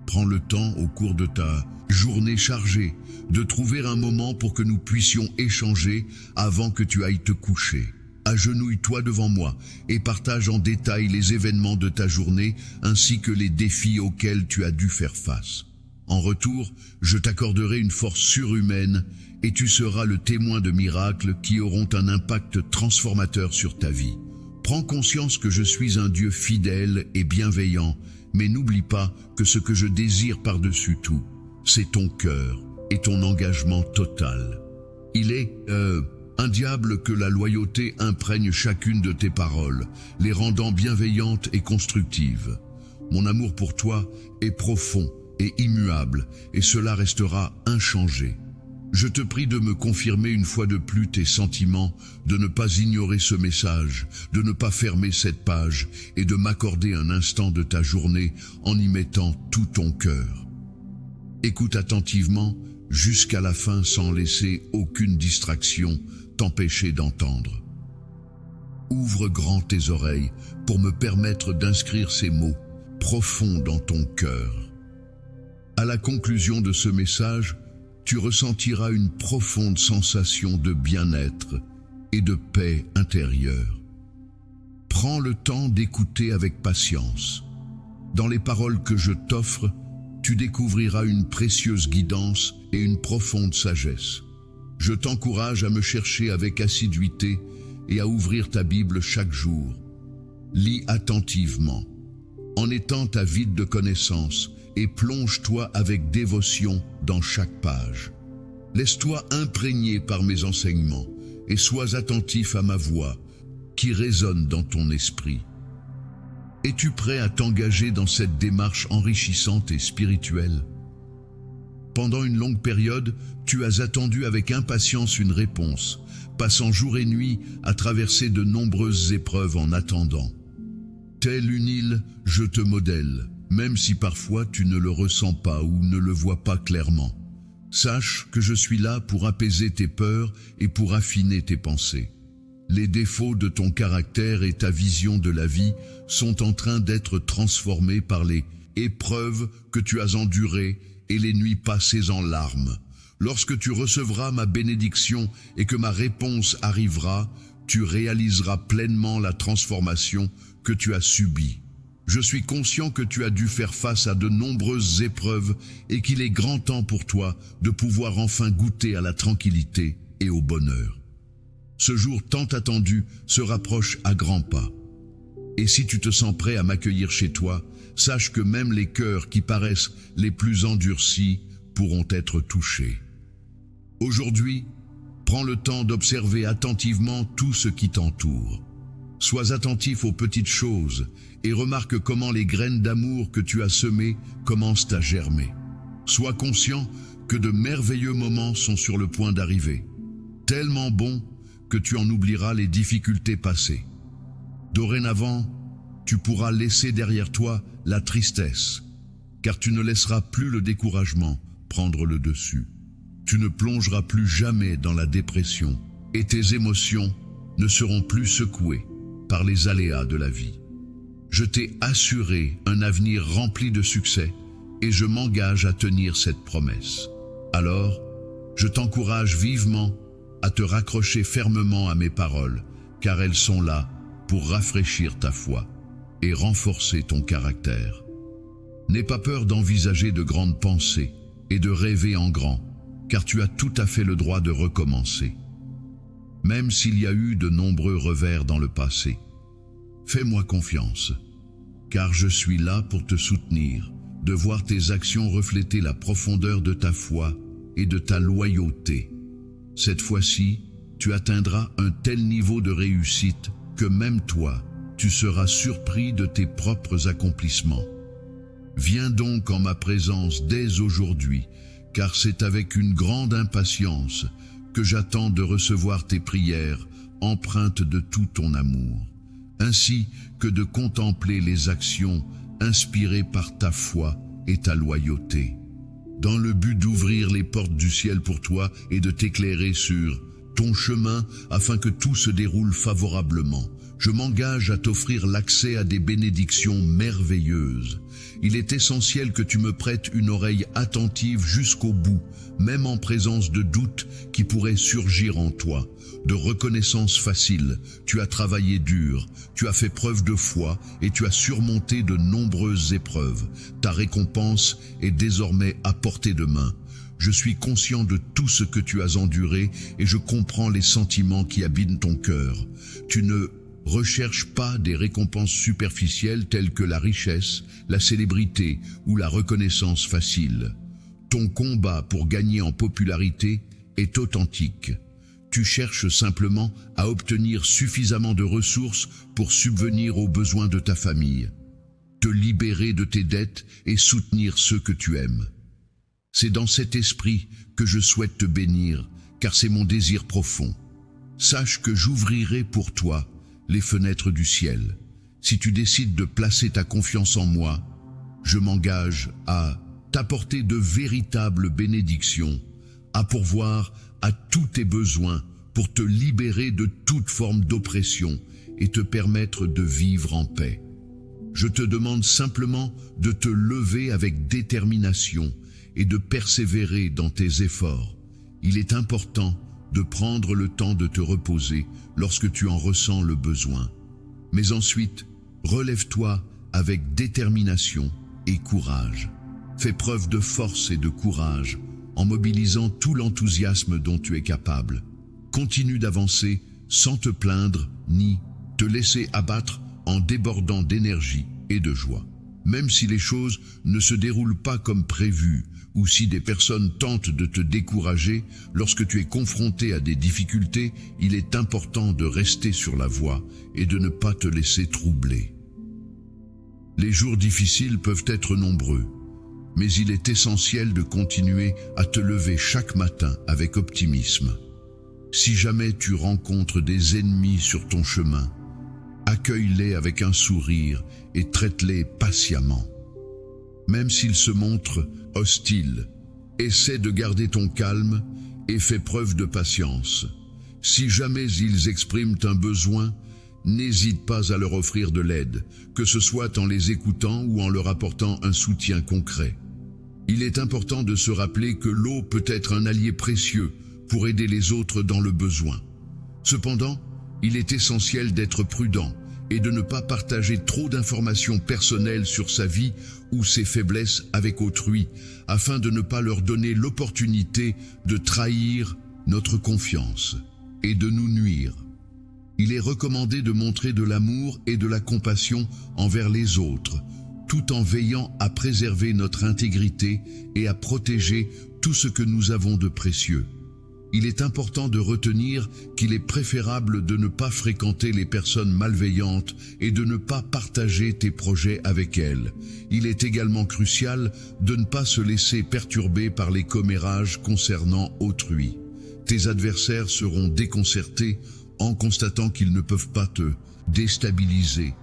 [SPEAKER 1] Prends le temps au cours de ta journée chargée de trouver un moment pour que nous puissions échanger avant que tu ailles te coucher. Agenouille-toi devant moi et partage en détail les événements de ta journée ainsi que les défis auxquels tu as dû faire face. En retour, je t'accorderai une force surhumaine et tu seras le témoin de miracles qui auront un impact transformateur sur ta vie. Prends conscience que je suis un Dieu fidèle et bienveillant, mais n'oublie pas que ce que je désire par-dessus tout, c'est ton cœur et ton engagement total. Il est, indiable que la loyauté imprègne chacune de tes paroles, les rendant bienveillantes et constructives. Mon amour pour toi est profond et immuable, et cela restera inchangé. Je te prie de me confirmer une fois de plus tes sentiments, de ne pas ignorer ce message, de ne pas fermer cette page et de m'accorder un instant de ta journée en y mettant tout ton cœur. Écoute attentivement jusqu'à la fin sans laisser aucune distraction t'empêcher d'entendre. Ouvre grand tes oreilles pour me permettre d'inscrire ces mots profonds dans ton cœur. À la conclusion de ce message, tu ressentiras une profonde sensation de bien-être et de paix intérieure. Prends le temps d'écouter avec patience. Dans les paroles que je t'offre, tu découvriras une précieuse guidance et une profonde sagesse. Je t'encourage à me chercher avec assiduité et à ouvrir ta Bible chaque jour. Lis attentivement, en étant avide de connaissances, et plonge-toi avec dévotion dans chaque page. Laisse-toi imprégner par mes enseignements et sois attentif à ma voix qui résonne dans ton esprit. Es-tu prêt à t'engager dans cette démarche enrichissante et spirituelle? Pendant une longue période, tu as attendu avec impatience une réponse, passant jour et nuit à traverser de nombreuses épreuves en attendant. Telle une île, je te modèle, même si parfois tu ne le ressens pas ou ne le vois pas clairement. Sache que je suis là pour apaiser tes peurs et pour affiner tes pensées. Les défauts de ton caractère et ta vision de la vie sont en train d'être transformés par les épreuves que tu as endurées et les nuits passées en larmes. Lorsque tu recevras ma bénédiction et que ma réponse arrivera, tu réaliseras pleinement la transformation que tu as subie. Je suis conscient que tu as dû faire face à de nombreuses épreuves et qu'il est grand temps pour toi de pouvoir enfin goûter à la tranquillité et au bonheur. Ce jour tant attendu se rapproche à grands pas. Et si tu te sens prêt à m'accueillir chez toi, sache que même les cœurs qui paraissent les plus endurcis pourront être touchés. Aujourd'hui, prends le temps d'observer attentivement tout ce qui t'entoure. Sois attentif aux petites choses et remarque comment les graines d'amour que tu as semées commencent à germer. Sois conscient que de merveilleux moments sont sur le point d'arriver, tellement bons que tu en oublieras les difficultés passées. Dorénavant, tu pourras laisser derrière toi la tristesse, car tu ne laisseras plus le découragement prendre le dessus. Tu ne plongeras plus jamais dans la dépression et tes émotions ne seront plus secouées par les aléas de la vie. Je t'ai assuré un avenir rempli de succès et je m'engage à tenir cette promesse. Alors, je t'encourage vivement à te raccrocher fermement à mes paroles, car elles sont là pour rafraîchir ta foi et renforcer ton caractère. N'aie pas peur d'envisager de grandes pensées et de rêver en grand, car tu as tout à fait le droit de recommencer. Même s'il y a eu de nombreux revers dans le passé, fais-moi confiance, car je suis là pour te soutenir, de voir tes actions refléter la profondeur de ta foi et de ta loyauté. Cette fois-ci, tu atteindras un tel niveau de réussite que même toi, tu seras surpris de tes propres accomplissements. Viens donc en ma présence dès aujourd'hui, car c'est avec une grande impatience que j'attends de recevoir tes prières empreintes de tout ton amour, ainsi que de contempler les actions inspirées par ta foi et ta loyauté, dans le but d'ouvrir les portes du ciel pour toi et de t'éclairer sur ton chemin afin que tout se déroule favorablement. Je m'engage à t'offrir l'accès à des bénédictions merveilleuses. Il est essentiel que tu me prêtes une oreille attentive jusqu'au bout, même en présence de doutes qui pourraient surgir en toi. De reconnaissance facile, tu as travaillé dur, tu as fait preuve de foi et tu as surmonté de nombreuses épreuves. Ta récompense est désormais à portée de main. Je suis conscient de tout ce que tu as enduré et je comprends les sentiments qui habitent ton cœur. Tu ne recherches pas des récompenses superficielles telles que la richesse, la célébrité ou la reconnaissance facile. Ton combat pour gagner en popularité est authentique. Tu cherches simplement à obtenir suffisamment de ressources pour subvenir aux besoins de ta famille, te libérer de tes dettes et soutenir ceux que tu aimes. C'est dans cet esprit que je souhaite te bénir, car c'est mon désir profond. Sache que j'ouvrirai pour toi les fenêtres du ciel. Si tu décides de placer ta confiance en moi, je m'engage à t'apporter de véritables bénédictions, à pourvoir à tous tes besoins pour te libérer de toute forme d'oppression et te permettre de vivre en paix. Je te demande simplement de te lever avec détermination et de persévérer dans tes efforts. Il est important de prendre le temps de te reposer lorsque tu en ressens le besoin. Mais ensuite, relève-toi avec détermination et courage. Fais preuve de force et de courage en mobilisant tout l'enthousiasme dont tu es capable. Continue d'avancer sans te plaindre ni te laisser abattre en débordant d'énergie et de joie. Même si les choses ne se déroulent pas comme prévu ou si des personnes tentent de te décourager, lorsque tu es confronté à des difficultés, il est important de rester sur la voie et de ne pas te laisser troubler. Les jours difficiles peuvent être nombreux, mais il est essentiel de continuer à te lever chaque matin avec optimisme. Si jamais tu rencontres des ennemis sur ton chemin, accueille-les avec un sourire et traite-les patiemment. Même s'ils se montrent hostiles, essaie de garder ton calme et fais preuve de patience. Si jamais ils expriment un besoin, n'hésite pas à leur offrir de l'aide, que ce soit en les écoutant ou en leur apportant un soutien concret. Il est important de se rappeler que l'eau peut être un allié précieux pour aider les autres dans le besoin. Cependant, il est essentiel d'être prudent et de ne pas partager trop d'informations personnelles sur sa vie ou ses faiblesses avec autrui, afin de ne pas leur donner l'opportunité de trahir notre confiance et de nous nuire. Il est recommandé de montrer de l'amour et de la compassion envers les autres, tout en veillant à préserver notre intégrité et à protéger tout ce que nous avons de précieux. Il est important de retenir qu'il est préférable de ne pas fréquenter les personnes malveillantes et de ne pas partager tes projets avec elles. Il est également crucial de ne pas se laisser perturber par les commérages concernant autrui. Tes adversaires seront déconcertés en constatant qu'ils ne peuvent pas te déstabiliser.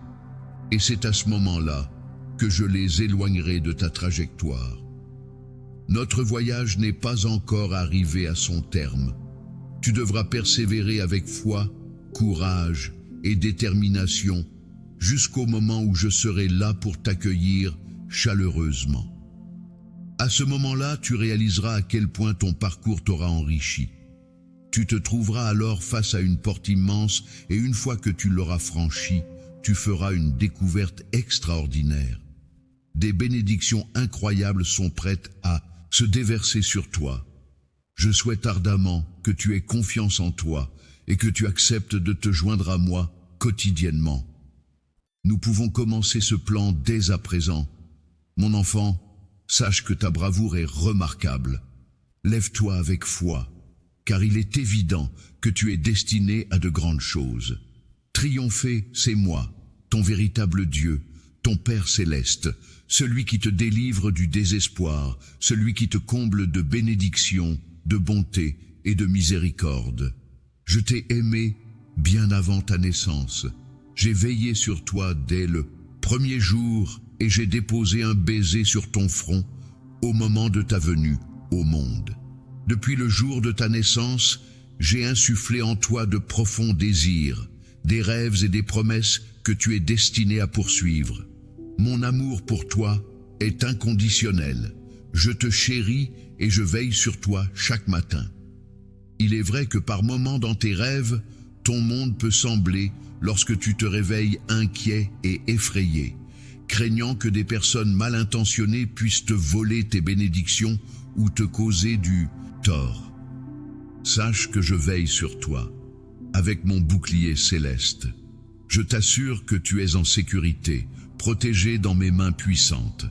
[SPEAKER 1] Et c'est à ce moment-là que je les éloignerai de ta trajectoire. Notre voyage n'est pas encore arrivé à son terme. Tu devras persévérer avec foi, courage et détermination jusqu'au moment où je serai là pour t'accueillir chaleureusement. À ce moment-là, tu réaliseras à quel point ton parcours t'aura enrichi. Tu te trouveras alors face à une porte immense et une fois que tu l'auras franchie, tu feras une découverte extraordinaire. Des bénédictions incroyables sont prêtes à se déverser sur toi. Je souhaite ardemment que tu aies confiance en toi et que tu acceptes de te joindre à moi quotidiennement. Nous pouvons commencer ce plan dès à présent. Mon enfant, sache que ta bravoure est remarquable. Lève-toi avec foi, car il est évident que tu es destiné à de grandes choses. Triompher, c'est moi, ton véritable Dieu, ton Père céleste, celui qui te délivre du désespoir, celui qui te comble de bénédictions, de bonté et de miséricorde. Je t'ai aimé bien avant ta naissance. J'ai veillé sur toi dès le premier jour et j'ai déposé un baiser sur ton front au moment de ta venue au monde. Depuis le jour de ta naissance, j'ai insufflé en toi de profonds désirs, des rêves et des promesses que tu es destiné à poursuivre. Mon amour pour toi est inconditionnel. Je te chéris et je veille sur toi chaque matin. Il est vrai que par moments dans tes rêves, ton monde peut sembler, lorsque tu te réveilles inquiet et effrayé, craignant que des personnes mal intentionnées puissent te voler tes bénédictions ou te causer du tort. Sache que je veille sur toi, avec mon bouclier céleste. Je t'assure que tu es en sécurité, protégé dans mes mains puissantes.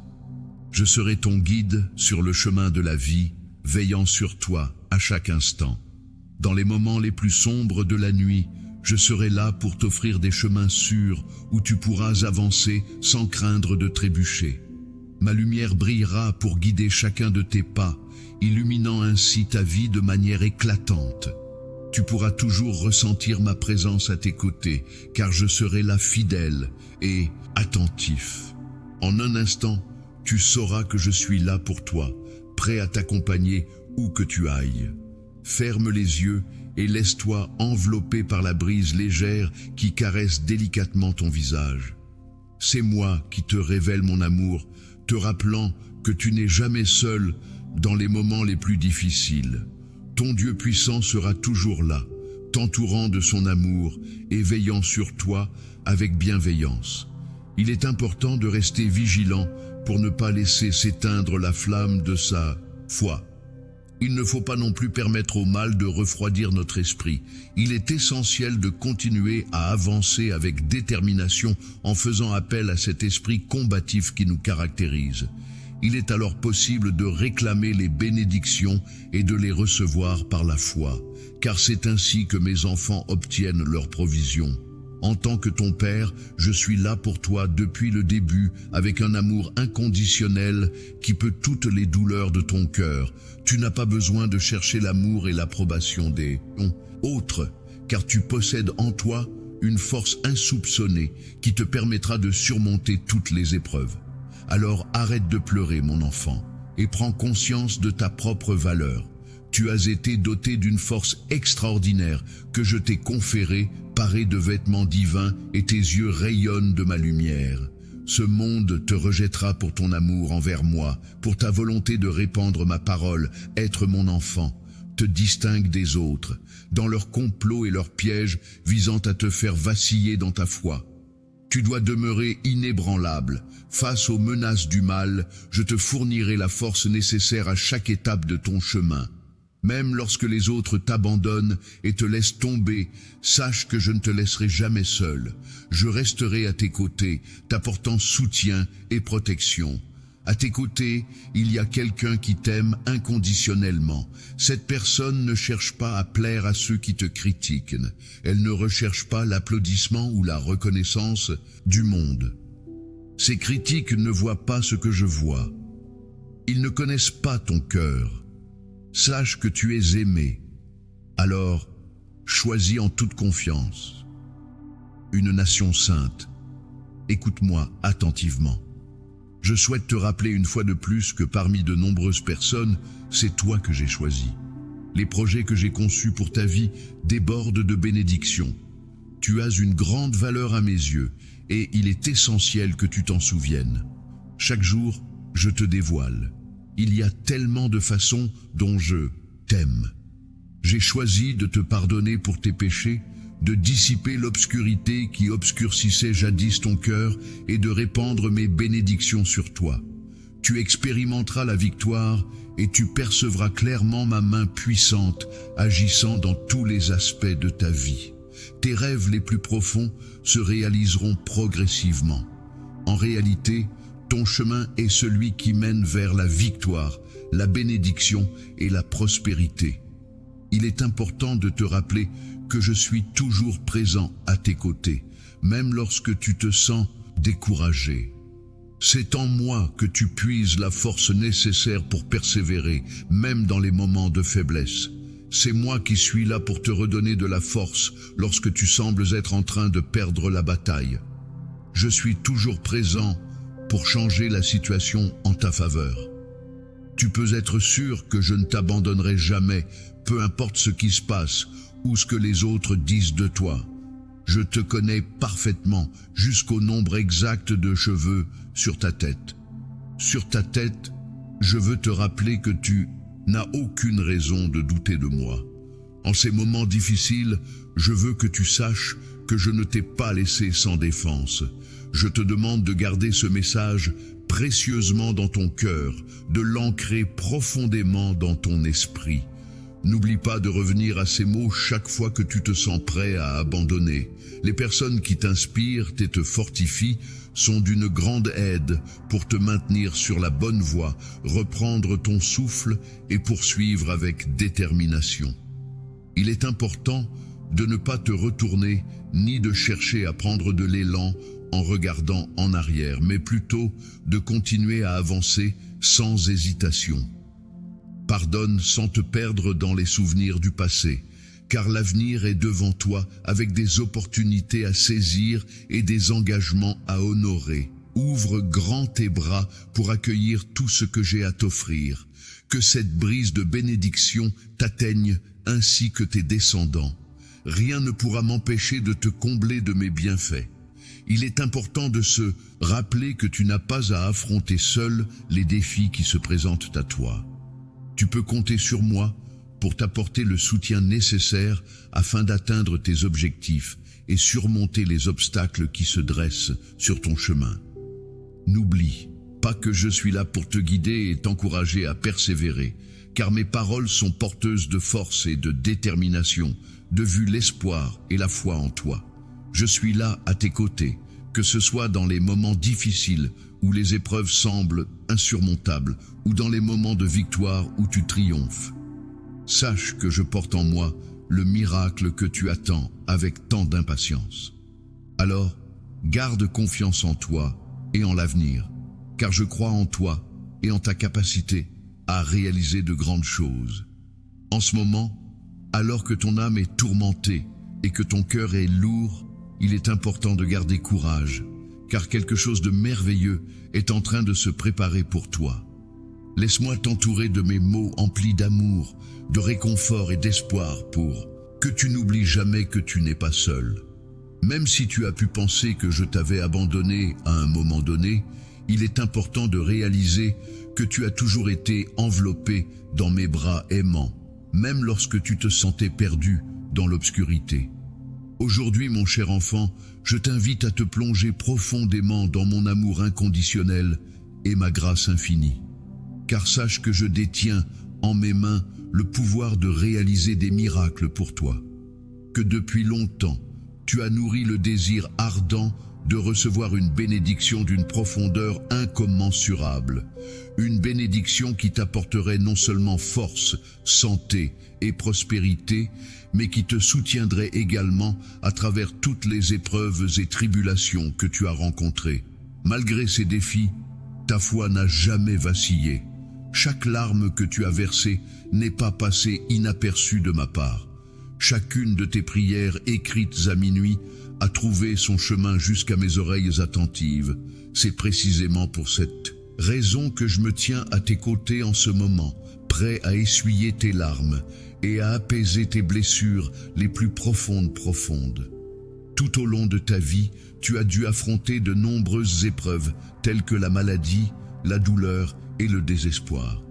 [SPEAKER 1] Je serai ton guide sur le chemin de la vie, veillant sur toi à chaque instant. Dans les moments les plus sombres de la nuit, je serai là pour t'offrir des chemins sûrs où tu pourras avancer sans craindre de trébucher. Ma lumière brillera pour guider chacun de tes pas, illuminant ainsi ta vie de manière éclatante. Tu pourras toujours ressentir ma présence à tes côtés, car je serai là fidèle et attentif. En un instant, tu sauras que je suis là pour toi, prêt à t'accompagner où que tu ailles. Ferme les yeux et laisse-toi envelopper par la brise légère qui caresse délicatement ton visage. C'est moi qui te révèle mon amour, te rappelant que tu n'es jamais seul dans les moments les plus difficiles. Ton Dieu puissant sera toujours là, t'entourant de son amour et veillant sur toi avec bienveillance. Il est important de rester vigilant pour ne pas laisser s'éteindre la flamme de sa foi. Il ne faut pas non plus permettre au mal de refroidir notre esprit. Il est essentiel de continuer à avancer avec détermination en faisant appel à cet esprit combatif qui nous caractérise. Il est alors possible de réclamer les bénédictions et de les recevoir par la foi, car c'est ainsi que mes enfants obtiennent leur provision. En tant que ton Père, je suis là pour toi depuis le début, avec un amour inconditionnel qui peut toutes les douleurs de ton cœur. Tu n'as pas besoin de chercher l'amour et l'approbation des autres, car tu possèdes en toi une force insoupçonnée qui te permettra de surmonter toutes les épreuves. Alors arrête de pleurer, mon enfant, et prends conscience de ta propre valeur. Tu as été doté d'une force extraordinaire que je t'ai conférée, parée de vêtements divins, et tes yeux rayonnent de ma lumière. Ce monde te rejettera pour ton amour envers moi, pour ta volonté de répandre ma parole, être mon enfant, te distingue des autres, dans leurs complots et leurs pièges visant à te faire vaciller dans ta foi. Tu dois demeurer inébranlable. Face aux menaces du mal, je te fournirai la force nécessaire à chaque étape de ton chemin. Même lorsque les autres t'abandonnent et te laissent tomber, sache que je ne te laisserai jamais seul. Je resterai à tes côtés, t'apportant soutien et protection. À tes côtés, il y a quelqu'un qui t'aime inconditionnellement. Cette personne ne cherche pas à plaire à ceux qui te critiquent. Elle ne recherche pas l'applaudissement ou la reconnaissance du monde. Ces critiques ne voient pas ce que je vois. Ils ne connaissent pas ton cœur. Sache que tu es aimé. Alors, choisis en toute confiance. Une nation sainte. Écoute-moi attentivement. Je souhaite te rappeler une fois de plus que parmi de nombreuses personnes, c'est toi que j'ai choisi. Les projets que j'ai conçus pour ta vie débordent de bénédictions. Tu as une grande valeur à mes yeux et il est essentiel que tu t'en souviennes. Chaque jour, je te dévoile. Il y a tellement de façons dont je t'aime. J'ai choisi de te pardonner pour tes péchés, de dissiper l'obscurité qui obscurcissait jadis ton cœur et de répandre mes bénédictions sur toi. Tu expérimenteras la victoire et tu percevras clairement ma main puissante agissant dans tous les aspects de ta vie. Tes rêves les plus profonds se réaliseront progressivement. En réalité, ton chemin est celui qui mène vers la victoire, la bénédiction et la prospérité. Il est important de te rappeler que je suis toujours présent à tes côtés, même lorsque tu te sens découragé. C'est en moi que tu puises la force nécessaire pour persévérer, même dans les moments de faiblesse. C'est moi qui suis là pour te redonner de la force lorsque tu sembles être en train de perdre la bataille. Je suis toujours présent pour changer la situation en ta faveur. Tu peux être sûr que je ne t'abandonnerai jamais, peu importe ce qui se passe ou ce que les autres disent de toi. Je te connais parfaitement jusqu'au nombre exact de cheveux sur ta tête. Sur ta tête, je veux te rappeler que tu n'as aucune raison de douter de moi. En ces moments difficiles, je veux que tu saches que je ne t'ai pas laissé sans défense. Je te demande de garder ce message précieusement dans ton cœur, de l'ancrer profondément dans ton esprit. N'oublie pas de revenir à ces mots chaque fois que tu te sens prêt à abandonner. Les personnes qui t'inspirent et te fortifient sont d'une grande aide pour te maintenir sur la bonne voie, reprendre ton souffle et poursuivre avec détermination. Il est important de ne pas te retourner ni de chercher à prendre de l'élan en regardant en arrière, mais plutôt de continuer à avancer sans hésitation. Pardonne sans te perdre dans les souvenirs du passé, car l'avenir est devant toi avec des opportunités à saisir et des engagements à honorer. Ouvre grand tes bras pour accueillir tout ce que j'ai à t'offrir. Que cette brise de bénédiction t'atteigne ainsi que tes descendants. Rien ne pourra m'empêcher de te combler de mes bienfaits. Il est important de se rappeler que tu n'as pas à affronter seul les défis qui se présentent à toi. Tu peux compter sur moi pour t'apporter le soutien nécessaire afin d'atteindre tes objectifs et surmonter les obstacles qui se dressent sur ton chemin. N'oublie pas que je suis là pour te guider et t'encourager à persévérer, car mes paroles sont porteuses de force et de détermination, de vue l'espoir et la foi en toi. Je suis là à tes côtés, que ce soit dans les moments difficiles où les épreuves semblent insurmontables ou dans les moments de victoire où tu triomphes. Sache que je porte en moi le miracle que tu attends avec tant d'impatience. Alors, garde confiance en toi et en l'avenir, car je crois en toi et en ta capacité à réaliser de grandes choses. En ce moment, alors que ton âme est tourmentée et que ton cœur est lourd, il est important de garder courage, car quelque chose de merveilleux est en train de se préparer pour toi. Laisse-moi t'entourer de mes mots emplis d'amour, de réconfort et d'espoir pour que tu n'oublies jamais que tu n'es pas seul. Même si tu as pu penser que je t'avais abandonné à un moment donné, il est important de réaliser que tu as toujours été enveloppé dans mes bras aimants, même lorsque tu te sentais perdu dans l'obscurité. Aujourd'hui, mon cher enfant, je t'invite à te plonger profondément dans mon amour inconditionnel et ma grâce infinie. Car sache que je détiens en mes mains le pouvoir de réaliser des miracles pour toi. Que depuis longtemps, tu as nourri le désir ardent de recevoir une bénédiction d'une profondeur incommensurable. Une bénédiction qui t'apporterait non seulement force, santé et prospérité, mais qui te soutiendrait également à travers toutes les épreuves et tribulations que tu as rencontrées. Malgré ces défis, ta foi n'a jamais vacillé. Chaque larme que tu as versée n'est pas passée inaperçue de ma part. Chacune de tes prières écrites à minuit a trouvé son chemin jusqu'à mes oreilles attentives. C'est précisément pour cette raison que je me tiens à tes côtés en ce moment, prêt à essuyer tes larmes et à apaiser tes blessures les plus profondes. Tout au long de ta vie, tu as dû affronter de nombreuses épreuves telles que la maladie, la douleur et le désespoir.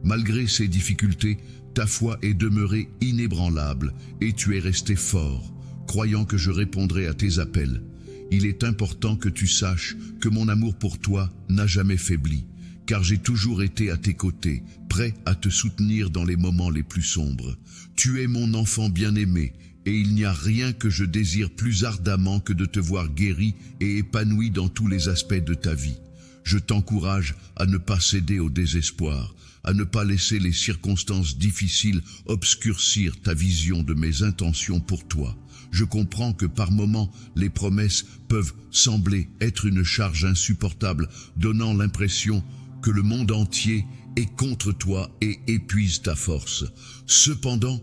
[SPEAKER 1] Malgré ces difficultés, ta foi est demeurée inébranlable et tu es resté fort, croyant que je répondrai à tes appels. Il est important que tu saches que mon amour pour toi n'a jamais faibli, car j'ai toujours été à tes côtés, prêt à te soutenir dans les moments les plus sombres. Tu es mon enfant bien-aimé, et il n'y a rien que je désire plus ardemment que de te voir guéri et épanoui dans tous les aspects de ta vie. Je t'encourage à ne pas céder au désespoir, à ne pas laisser les circonstances difficiles obscurcir ta vision de mes intentions pour toi. Je comprends que par moments, les promesses peuvent sembler être une charge insupportable, donnant l'impression que le monde entier est contre toi et épuise ta force. Cependant,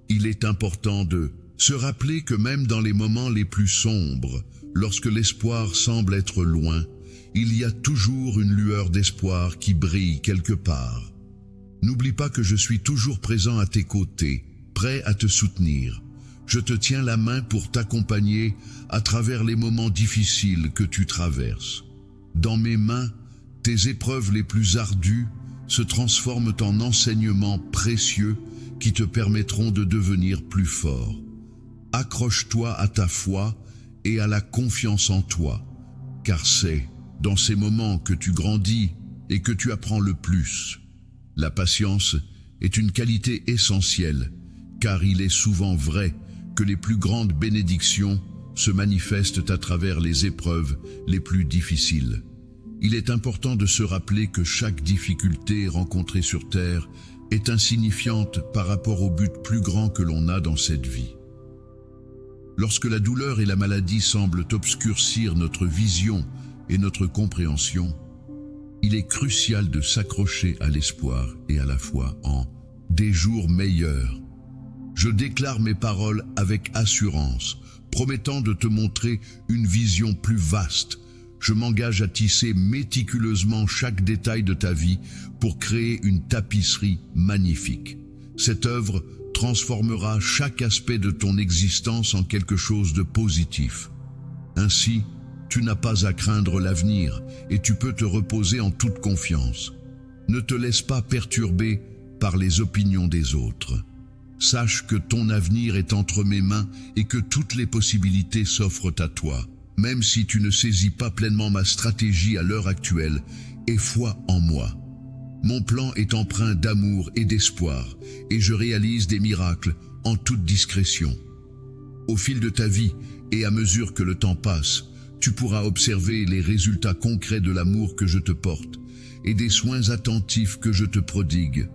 [SPEAKER 1] il est important de se rappeler que même dans les moments les plus sombres, lorsque l'espoir semble être loin, il y a toujours une lueur d'espoir qui brille quelque part. N'oublie pas que je suis toujours présent à tes côtés, prêt à te soutenir. Je te tiens la main pour t'accompagner à travers les moments difficiles que tu traverses. Dans mes mains, tes épreuves les plus ardues se transforment en enseignements précieux qui te permettront de devenir plus fort. Accroche-toi à ta foi et à la confiance en toi, car c'est dans ces moments que tu grandis et que tu apprends le plus. La patience est une qualité essentielle, car il est souvent vrai que les plus grandes bénédictions se manifestent à travers les épreuves les plus difficiles. Il est important de se rappeler que chaque difficulté rencontrée sur Terre est insignifiante par rapport au but plus grand que l'on a dans cette vie. Lorsque la douleur et la maladie semblent obscurcir notre vision et notre compréhension, il est crucial de s'accrocher à l'espoir et à la foi en des jours meilleurs. Je déclare mes paroles avec assurance, promettant de te montrer une vision plus vaste. Je m'engage à tisser méticuleusement chaque détail de ta vie pour créer une tapisserie magnifique. Cette œuvre transformera chaque aspect de ton existence en quelque chose de positif. Ainsi, tu n'as pas à craindre l'avenir et tu peux te reposer en toute confiance. Ne te laisse pas perturber par les opinions des autres. Sache que ton avenir est entre mes mains et que toutes les possibilités s'offrent à toi. Même si tu ne saisis pas pleinement ma stratégie à l'heure actuelle, aie foi en moi. Mon plan est empreint d'amour et d'espoir, et je réalise des miracles en toute discrétion. Au fil de ta vie, et à mesure que le temps passe, tu pourras observer les résultats concrets de l'amour que je te porte, et des soins attentifs que je te prodigue.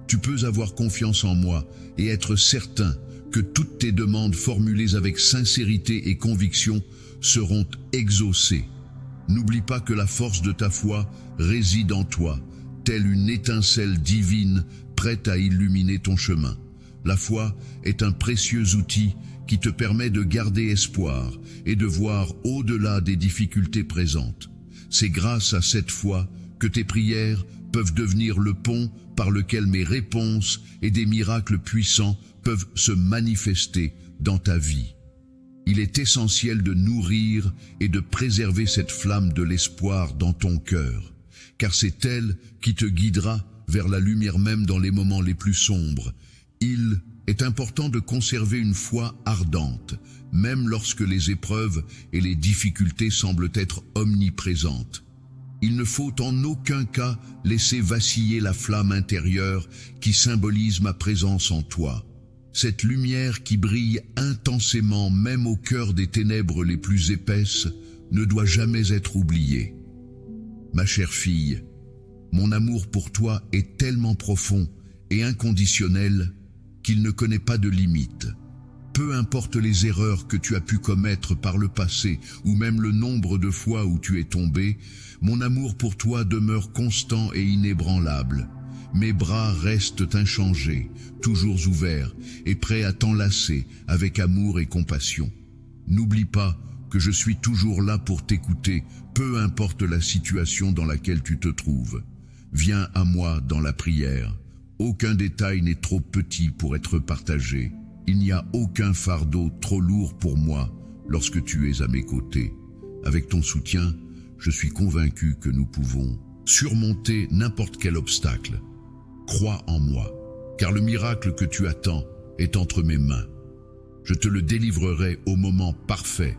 [SPEAKER 1] Tu peux avoir confiance en moi et être certain que toutes tes demandes formulées avec sincérité et conviction seront exaucées. N'oublie pas que la force de ta foi réside en toi, telle une étincelle divine prête à illuminer ton chemin. La foi est un précieux outil qui te permet de garder espoir et de voir au-delà des difficultés présentes. C'est grâce à cette foi que tes prières peuvent devenir le pont par lequel mes réponses et des miracles puissants peuvent se manifester dans ta vie. Il est essentiel de nourrir et de préserver cette flamme de l'espoir dans ton cœur, car c'est elle qui te guidera vers la lumière même dans les moments les plus sombres. Il est important de conserver une foi ardente, même lorsque les épreuves et les difficultés semblent être omniprésentes. Il ne faut en aucun cas laisser vaciller la flamme intérieure qui symbolise ma présence en toi. Cette lumière qui brille intensément même au cœur des ténèbres les plus épaisses ne doit jamais être oubliée. Ma chère fille, mon amour pour toi est tellement profond et inconditionnel qu'il ne connaît pas de limite. Peu importe les erreurs que tu as pu commettre par le passé ou même le nombre de fois où tu es tombé, mon amour pour toi demeure constant et inébranlable. Mes bras restent inchangés, toujours ouverts et prêts à t'enlacer avec amour et compassion. N'oublie pas que je suis toujours là pour t'écouter, peu importe la situation dans laquelle tu te trouves. Viens à moi dans la prière. Aucun détail n'est trop petit pour être partagé. Il n'y a aucun fardeau trop lourd pour moi lorsque tu es à mes côtés. Avec ton soutien, je suis convaincu que nous pouvons surmonter n'importe quel obstacle. Crois en moi, car le miracle que tu attends est entre mes mains. Je te le délivrerai au moment parfait,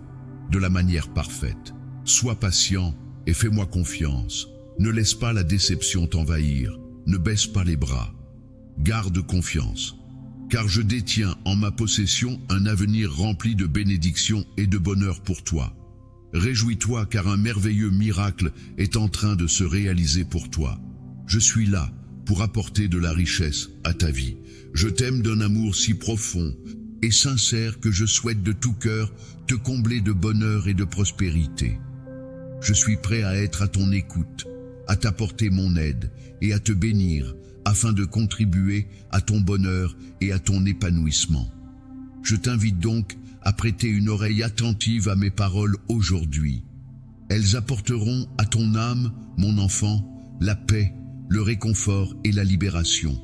[SPEAKER 1] de la manière parfaite. Sois patient et fais-moi confiance. Ne laisse pas la déception t'envahir. Ne baisse pas les bras. Garde confiance, car je détiens en ma possession un avenir rempli de bénédictions et de bonheur pour toi. Réjouis-toi car un merveilleux miracle est en train de se réaliser pour toi. Je suis là pour apporter de la richesse à ta vie. Je t'aime d'un amour si profond et sincère que je souhaite de tout cœur te combler de bonheur et de prospérité. Je suis prêt à être à ton écoute, à t'apporter mon aide et à te bénir afin de contribuer à ton bonheur et à ton épanouissement. Je t'invite donc à prêter une oreille attentive à mes paroles aujourd'hui. Elles apporteront à ton âme, mon enfant, la paix, le réconfort et la libération.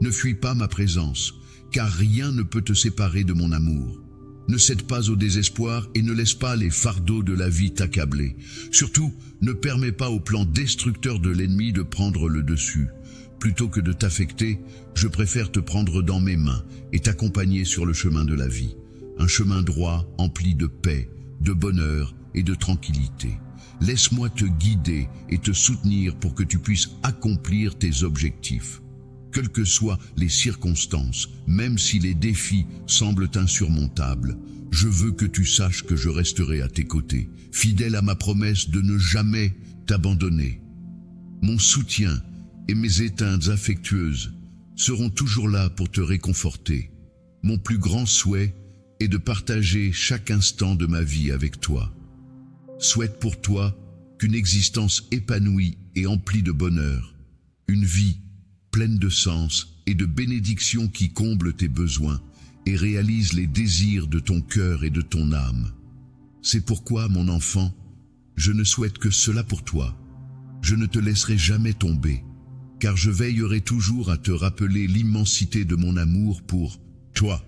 [SPEAKER 1] Ne fuis pas ma présence, car rien ne peut te séparer de mon amour. Ne cède pas au désespoir et ne laisse pas les fardeaux de la vie t'accabler. Surtout, ne permets pas au plan destructeur de l'ennemi de prendre le dessus. Plutôt que de t'affecter, je préfère te prendre dans mes mains et t'accompagner sur le chemin de la vie. Un chemin droit, empli de paix, de bonheur et de tranquillité. Laisse-moi te guider et te soutenir pour que tu puisses accomplir tes objectifs. Quelles que soient les circonstances, même si les défis semblent insurmontables, je veux que tu saches que je resterai à tes côtés, fidèle à ma promesse de ne jamais t'abandonner. Mon soutien et mes étreintes affectueuses seront toujours là pour te réconforter. Mon plus grand souhait est de partager chaque instant de ma vie avec toi. Souhaite pour toi qu'une existence épanouie et emplie de bonheur, une vie pleine de sens et de bénédictions qui comblent tes besoins et réalisent les désirs de ton cœur et de ton âme. C'est pourquoi, mon enfant, je ne souhaite que cela pour toi. Je ne te laisserai jamais tomber, car je veillerai toujours à te rappeler l'immensité de mon amour pour toi.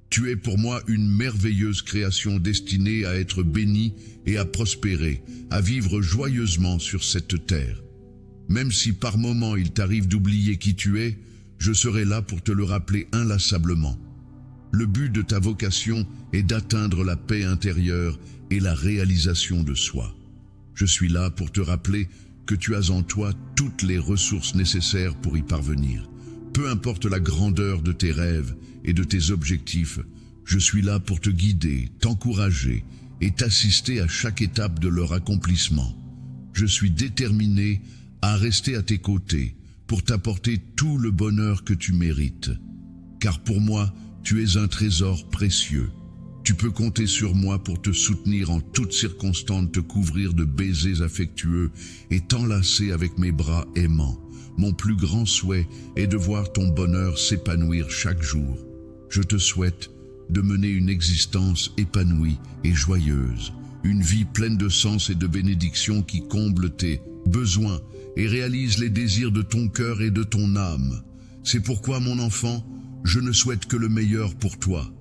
[SPEAKER 1] Tu es pour moi une merveilleuse création destinée à être bénie et à prospérer, à vivre joyeusement sur cette terre. Même si par moments il t'arrive d'oublier qui tu es, je serai là pour te le rappeler inlassablement. Le but de ta vocation est d'atteindre la paix intérieure et la réalisation de soi. Je suis là pour te rappeler que tu as en toi toutes les ressources nécessaires pour y parvenir. Peu importe la grandeur de tes rêves et de tes objectifs, je suis là pour te guider, t'encourager et t'assister à chaque étape de leur accomplissement. Je suis déterminé à rester à tes côtés pour t'apporter tout le bonheur que tu mérites. Car pour moi, tu es un trésor précieux. Tu peux compter sur moi pour te soutenir en toutes circonstances, te couvrir de baisers affectueux et t'enlacer avec mes bras aimants. Mon plus grand souhait est de voir ton bonheur s'épanouir chaque jour. Je te souhaite de mener une existence épanouie et joyeuse, une vie pleine de sens et de bénédictions qui comble tes besoins et réalise les désirs de ton cœur et de ton âme. C'est pourquoi, mon enfant, je ne souhaite que le meilleur pour toi.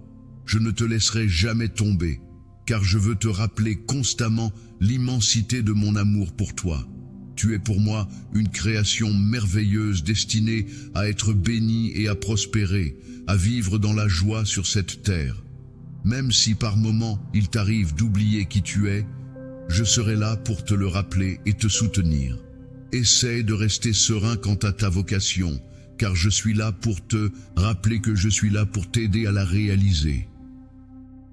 [SPEAKER 1] Je ne te laisserai jamais tomber, car je veux te rappeler constamment l'immensité de mon amour pour toi. Tu es pour moi une création merveilleuse destinée à être bénie et à prospérer, à vivre dans la joie sur cette terre. Même si par moments il t'arrive d'oublier qui tu es, je serai là pour te le rappeler et te soutenir. Essaie de rester serein quant à ta vocation, car je suis là pour te rappeler que je suis là pour t'aider à la réaliser.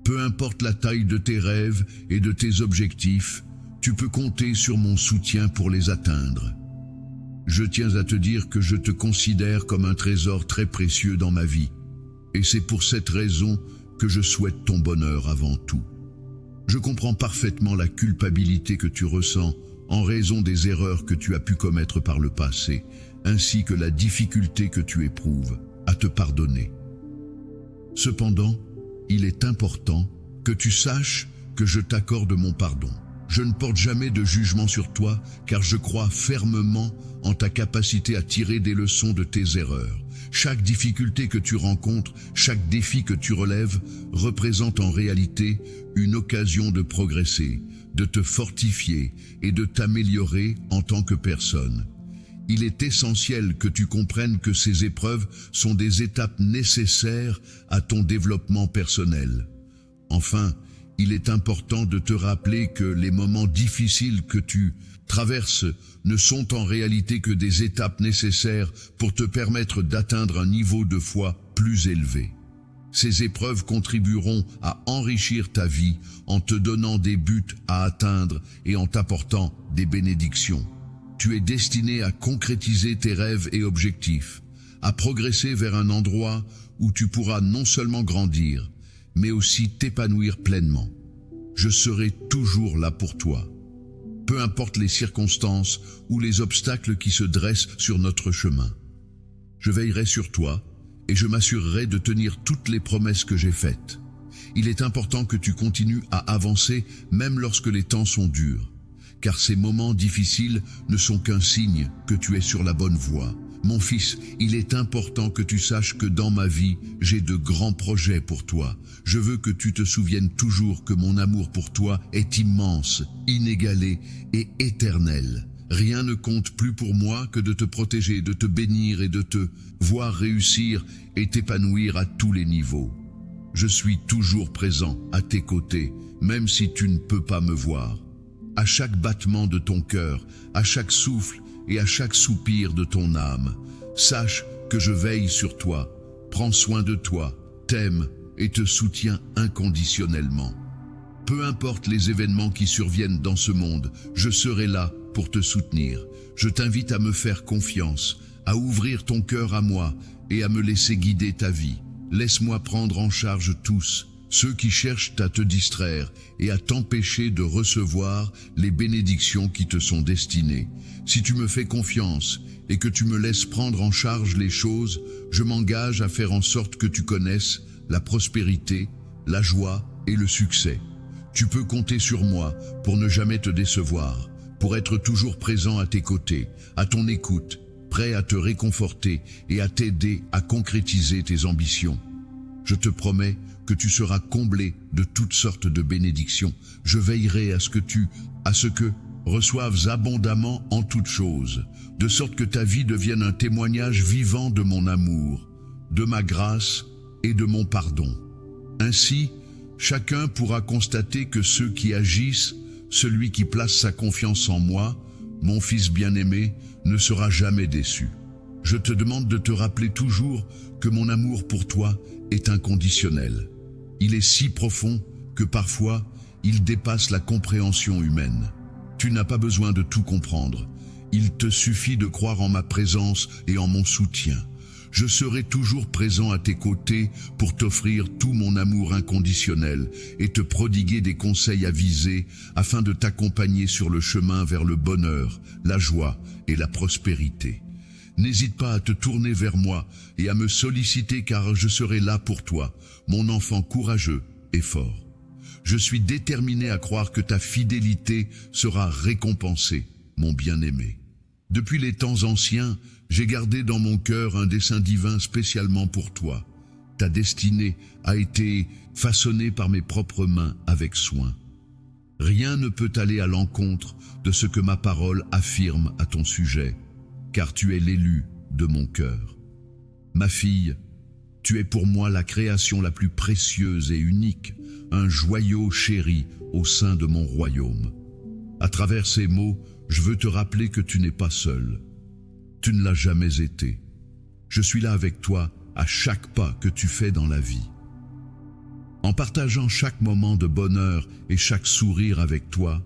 [SPEAKER 1] Peu importe la taille de tes rêves et de tes objectifs, tu peux compter sur mon soutien pour les atteindre. Je tiens à te dire que je te considère comme un trésor très précieux dans ma vie, et c'est pour cette raison que je souhaite ton bonheur avant tout. Je comprends parfaitement la culpabilité que tu ressens en raison des erreurs que tu as pu commettre par le passé, ainsi que la difficulté que tu éprouves à te pardonner. Cependant, il est important que tu saches que je t'accorde mon pardon. Je ne porte jamais de jugement sur toi, car je crois fermement en ta capacité à tirer des leçons de tes erreurs. Chaque difficulté que tu rencontres, chaque défi que tu relèves, représente en réalité une occasion de progresser, de te fortifier et de t'améliorer en tant que personne. Il est essentiel que tu comprennes que ces épreuves sont des étapes nécessaires à ton développement personnel. Enfin, il est important de te rappeler que les moments difficiles que tu traverses ne sont en réalité que des étapes nécessaires pour te permettre d'atteindre un niveau de foi plus élevé. Ces épreuves contribueront à enrichir ta vie en te donnant des buts à atteindre et en t'apportant des bénédictions. Tu es destiné à concrétiser tes rêves et objectifs, à progresser vers un endroit où tu pourras non seulement grandir, mais aussi t'épanouir pleinement. Je serai toujours là pour toi. Peu importe les circonstances ou les obstacles qui se dressent sur notre chemin. Je veillerai sur toi et je m'assurerai de tenir toutes les promesses que j'ai faites. Il est important que tu continues à avancer même lorsque les temps sont durs, car ces moments difficiles ne sont qu'un signe que tu es sur la bonne voie. Mon fils, il est important que tu saches que dans ma vie, j'ai de grands projets pour toi. Je veux que tu te souviennes toujours que mon amour pour toi est immense, inégalé et éternel. Rien ne compte plus pour moi que de te protéger, de te bénir et de te voir réussir et t'épanouir à tous les niveaux. Je suis toujours présent à tes côtés, même si tu ne peux pas me voir. À chaque battement de ton cœur, à chaque souffle et à chaque soupir de ton âme, sache que je veille sur toi, prends soin de toi, t'aime et te soutiens inconditionnellement. Peu importe les événements qui surviennent dans ce monde, je serai là pour te soutenir. Je t'invite à me faire confiance, à ouvrir ton cœur à moi et à me laisser guider ta vie. Laisse-moi prendre en charge tous ceux qui cherchent à te distraire et à t'empêcher de recevoir les bénédictions qui te sont destinées. Si tu me fais confiance et que tu me laisses prendre en charge les choses, je m'engage à faire en sorte que tu connaisses la prospérité, la joie et le succès. Tu peux compter sur moi pour ne jamais te décevoir, pour être toujours présent à tes côtés, à ton écoute, prêt à te réconforter et à t'aider à concrétiser tes ambitions. Je te promets que tu seras comblé de toutes sortes de bénédictions. Je veillerai à ce que reçoives abondamment en toutes choses, de sorte que ta vie devienne un témoignage vivant de mon amour, de ma grâce et de mon pardon. Ainsi, chacun pourra constater que ceux qui agissent, celui qui place sa confiance en moi, mon fils bien-aimé, ne sera jamais déçu. Je te demande de te rappeler toujours que mon amour pour toi est inconditionnel. Il est si profond que parfois, il dépasse la compréhension humaine. Tu n'as pas besoin de tout comprendre. Il te suffit de croire en ma présence et en mon soutien. Je serai toujours présent à tes côtés pour t'offrir tout mon amour inconditionnel et te prodiguer des conseils avisés afin de t'accompagner sur le chemin vers le bonheur, la joie et la prospérité. N'hésite pas à te tourner vers moi et à me solliciter car je serai là pour toi, mon enfant courageux et fort. Je suis déterminé à croire que ta fidélité sera récompensée, mon bien-aimé. Depuis les temps anciens, j'ai gardé dans mon cœur un dessein divin spécialement pour toi. Ta destinée a été façonnée par mes propres mains avec soin. Rien ne peut aller à l'encontre de ce que ma parole affirme à ton sujet, car tu es l'élu de mon cœur. Ma fille, tu es pour moi la création la plus précieuse et unique, un joyau chéri au sein de mon royaume. À travers ces mots, je veux te rappeler que tu n'es pas seul. Tu ne l'as jamais été. Je suis là avec toi à chaque pas que tu fais dans la vie. En partageant chaque moment de bonheur et chaque sourire avec toi,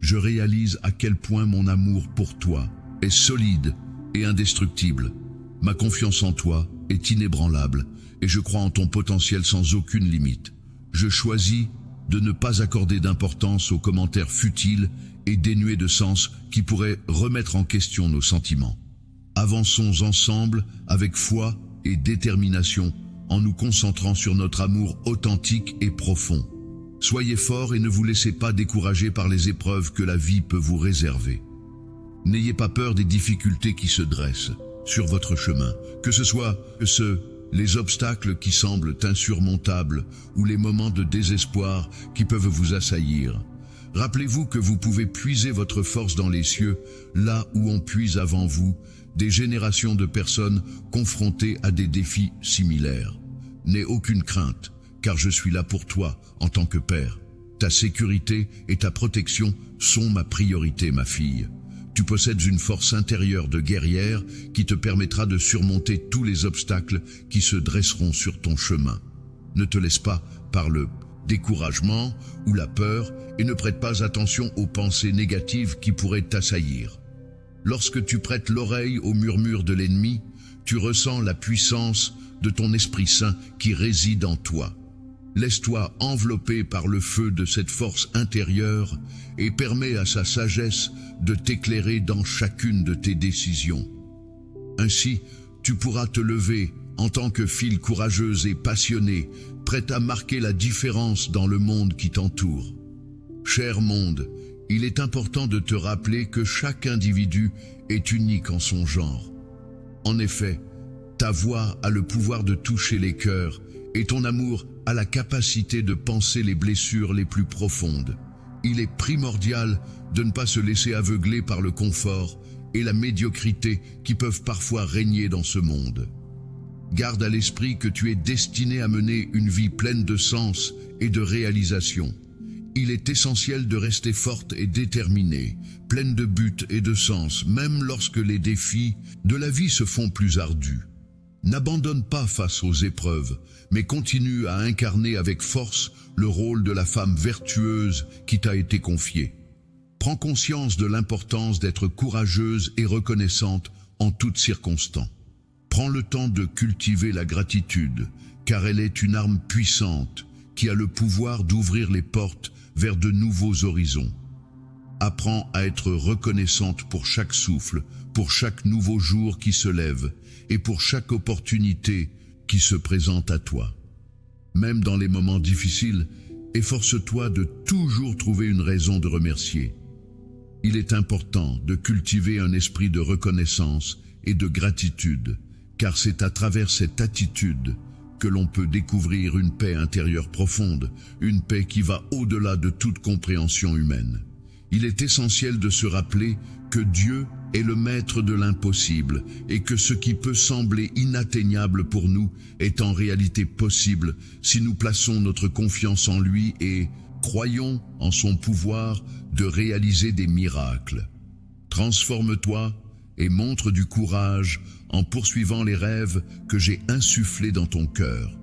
[SPEAKER 1] je réalise à quel point mon amour pour toi est solide et indestructible. Ma confiance en toi est inébranlable et je crois en ton potentiel sans aucune limite. Je choisis de ne pas accorder d'importance aux commentaires futiles et dénués de sens qui pourraient remettre en question nos sentiments. Avançons ensemble avec foi et détermination en nous concentrant sur notre amour authentique et profond. Soyez forts et ne vous laissez pas décourager par les épreuves que la vie peut vous réserver. N'ayez pas peur des difficultés qui se dressent sur votre chemin, que ce soit les obstacles qui semblent insurmontables ou les moments de désespoir qui peuvent vous assaillir. Rappelez-vous que vous pouvez puiser votre force dans les cieux, là où on puise avant vous des générations de personnes confrontées à des défis similaires. N'aie aucune crainte, car je suis là pour toi en tant que père. Ta sécurité et ta protection sont ma priorité, ma fille. Tu possèdes une force intérieure de guerrière qui te permettra de surmonter tous les obstacles qui se dresseront sur ton chemin. Ne te laisse pas par le découragement ou la peur et ne prête pas attention aux pensées négatives qui pourraient t'assaillir. Lorsque tu prêtes l'oreille aux murmures de l'ennemi, tu ressens la puissance de ton Esprit Saint qui réside en toi. Laisse-toi envelopper par le feu de cette force intérieure et permets à sa sagesse de t'éclairer dans chacune de tes décisions. Ainsi, tu pourras te lever en tant que fille courageuse et passionnée, prête à marquer la différence dans le monde qui t'entoure. Cher monde, il est important de te rappeler que chaque individu est unique en son genre. En effet, ta voix a le pouvoir de toucher les cœurs et ton amour a la capacité de panser les blessures les plus profondes. Il est primordial de ne pas se laisser aveugler par le confort et la médiocrité qui peuvent parfois régner dans ce monde. Garde à l'esprit que tu es destiné à mener une vie pleine de sens et de réalisation. Il est essentiel de rester forte et déterminée, pleine de buts et de sens, même lorsque les défis de la vie se font plus ardus. N'abandonne pas face aux épreuves, mais continue à incarner avec force le rôle de la femme vertueuse qui t'a été confiée. Prends conscience de l'importance d'être courageuse et reconnaissante en toutes circonstances. Prends le temps de cultiver la gratitude, car elle est une arme puissante qui a le pouvoir d'ouvrir les portes vers de nouveaux horizons. Apprends à être reconnaissante pour chaque souffle, pour chaque nouveau jour qui se lève et pour chaque opportunité qui se présente à toi. Même dans les moments difficiles, efforce-toi de toujours trouver une raison de remercier. Il est important de cultiver un esprit de reconnaissance et de gratitude, car c'est à travers cette attitude que l'on peut découvrir une paix intérieure profonde, une paix qui va au-delà de toute compréhension humaine. Il est essentiel de se rappeler que Dieu est le maître de l'impossible et que ce qui peut sembler inatteignable pour nous est en réalité possible si nous plaçons notre confiance en lui et croyons en son pouvoir de réaliser des miracles. Transforme-toi et montre du courage en poursuivant les rêves que j'ai insufflés dans ton cœur.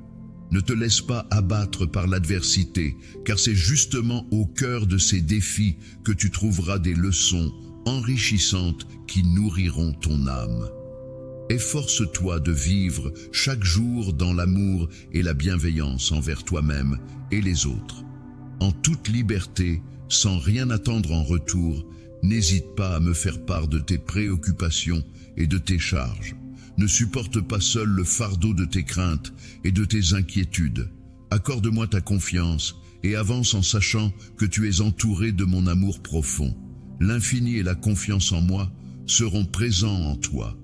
[SPEAKER 1] Ne te laisse pas abattre par l'adversité, car c'est justement au cœur de ces défis que tu trouveras des leçons enrichissantes qui nourriront ton âme. Efforce-toi de vivre chaque jour dans l'amour et la bienveillance envers toi-même et les autres. En toute liberté, sans rien attendre en retour, n'hésite pas à me faire part de tes préoccupations et de tes charges. Ne supporte pas seul le fardeau de tes craintes et de tes inquiétudes. Accorde-moi ta confiance et avance en sachant que tu es entouré de mon amour profond. L'infini et la confiance en moi seront présents en toi,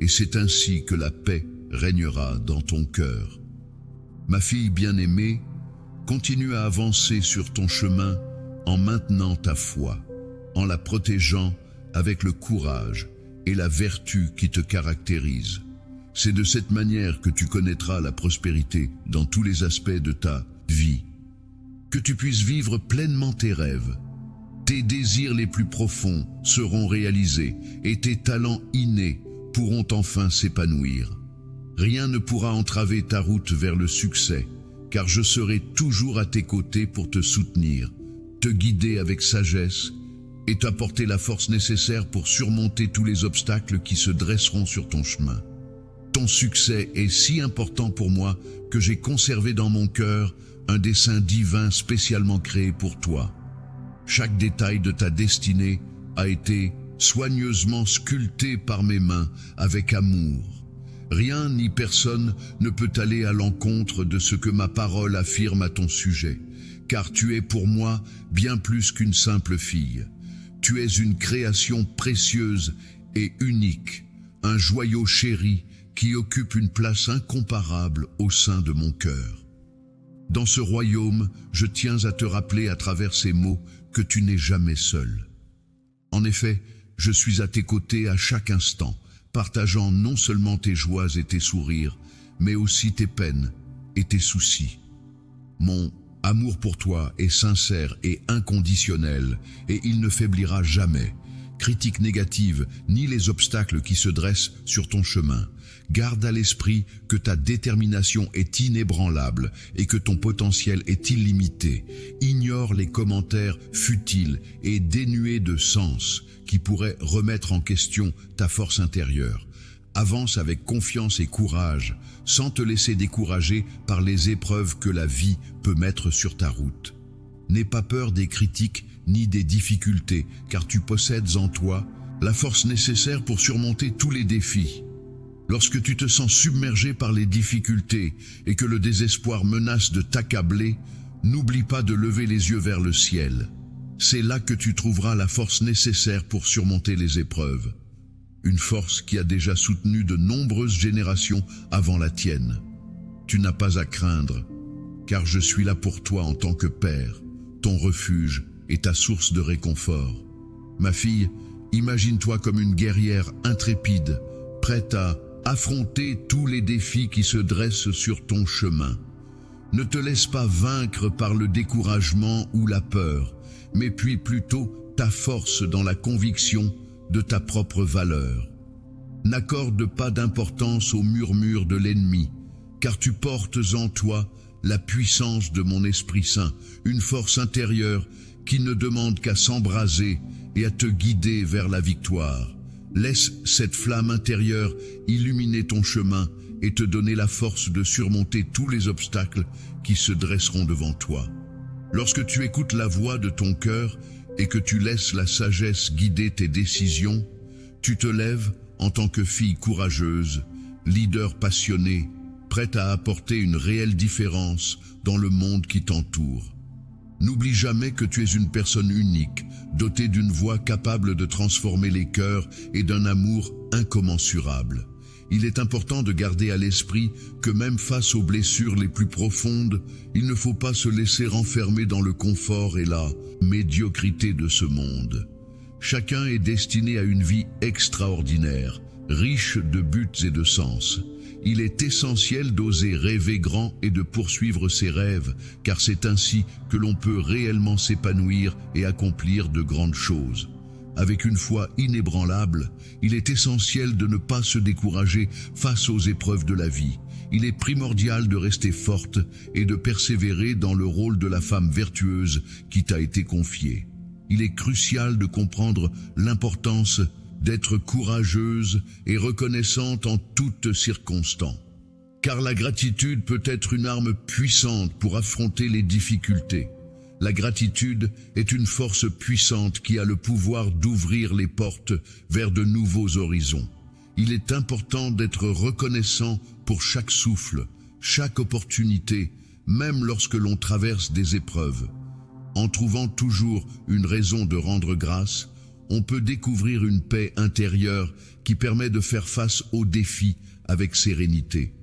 [SPEAKER 1] et c'est ainsi que la paix régnera dans ton cœur. Ma fille bien-aimée, continue à avancer sur ton chemin en maintenant ta foi, en la protégeant avec le courage et la vertu qui te caractérise. C'est de cette manière que tu connaîtras la prospérité dans tous les aspects de ta vie. Que tu puisses vivre pleinement tes rêves. Tes désirs les plus profonds seront réalisés et tes talents innés pourront enfin s'épanouir. Rien ne pourra entraver ta route vers le succès, car je serai toujours à tes côtés pour te soutenir, te guider avec sagesse et t'apporter la force nécessaire pour surmonter tous les obstacles qui se dresseront sur ton chemin. Ton succès est si important pour moi que j'ai conservé dans mon cœur un dessein divin spécialement créé pour toi. Chaque détail de ta destinée a été soigneusement sculpté par mes mains avec amour. Rien ni personne ne peut aller à l'encontre de ce que ma parole affirme à ton sujet, car tu es pour moi bien plus qu'une simple fille. Tu es une création précieuse et unique, un joyau chéri qui occupe une place incomparable au sein de mon cœur. Dans ce royaume, je tiens à te rappeler à travers ces mots que tu n'es jamais seul. En effet, je suis à tes côtés à chaque instant, partageant non seulement tes joies et tes sourires, mais aussi tes peines et tes soucis. Mon amour pour toi est sincère et inconditionnel, et il ne faiblira jamais. Critiques négatives, ni les obstacles qui se dressent sur ton chemin. Garde à l'esprit que ta détermination est inébranlable et que ton potentiel est illimité. Ignore les commentaires futiles et dénués de sens qui pourraient remettre en question ta force intérieure. Avance avec confiance et courage, sans te laisser décourager par les épreuves que la vie peut mettre sur ta route. N'aie pas peur des critiques ni des difficultés, car tu possèdes en toi la force nécessaire pour surmonter tous les défis. Lorsque tu te sens submergé par les difficultés et que le désespoir menace de t'accabler, n'oublie pas de lever les yeux vers le ciel. C'est là que tu trouveras la force nécessaire pour surmonter les épreuves. une force qui a déjà soutenu de nombreuses générations avant la tienne. Tu n'as pas à craindre, car je suis là pour toi en tant que père, ton refuge et ta source de réconfort. Ma fille, imagine-toi comme une guerrière intrépide, prête à affronter tous les défis qui se dressent sur ton chemin. Ne te laisse pas vaincre par le découragement ou la peur, mais puis plutôt ta force dans la conviction de ta propre valeur. N'accorde pas d'importance aux murmures de l'ennemi, car tu portes en toi la puissance de mon Esprit Saint, une force intérieure qui ne demande qu'à s'embraser et à te guider vers la victoire. Laisse cette flamme intérieure illuminer ton chemin et te donner la force de surmonter tous les obstacles qui se dresseront devant toi. Lorsque tu écoutes la voix de ton cœur et que tu laisses la sagesse guider tes décisions, tu te lèves en tant que fille courageuse, leader passionné, prête à apporter une réelle différence dans le monde qui t'entoure. N'oublie jamais que tu es une personne unique, dotée d'une voix capable de transformer les cœurs et d'un amour incommensurable. Il est important de garder à l'esprit que même face aux blessures les plus profondes, il ne faut pas se laisser enfermer dans le confort et la médiocrité de ce monde. Chacun est destiné à une vie extraordinaire, riche de buts et de sens. Il est essentiel d'oser rêver grand et de poursuivre ses rêves, car c'est ainsi que l'on peut réellement s'épanouir et accomplir de grandes choses. Avec une foi inébranlable, il est essentiel de ne pas se décourager face aux épreuves de la vie. Il est primordial de rester forte et de persévérer dans le rôle de la femme vertueuse qui t'a été confiée. Il est crucial de comprendre l'importance d'être courageuse et reconnaissante en toutes circonstances. Car la gratitude peut être une arme puissante pour affronter les difficultés. La gratitude est une force puissante qui a le pouvoir d'ouvrir les portes vers de nouveaux horizons. Il est important d'être reconnaissant pour chaque souffle, chaque opportunité, même lorsque l'on traverse des épreuves. En trouvant toujours une raison de rendre grâce, on peut découvrir une paix intérieure qui permet de faire face aux défis avec sérénité.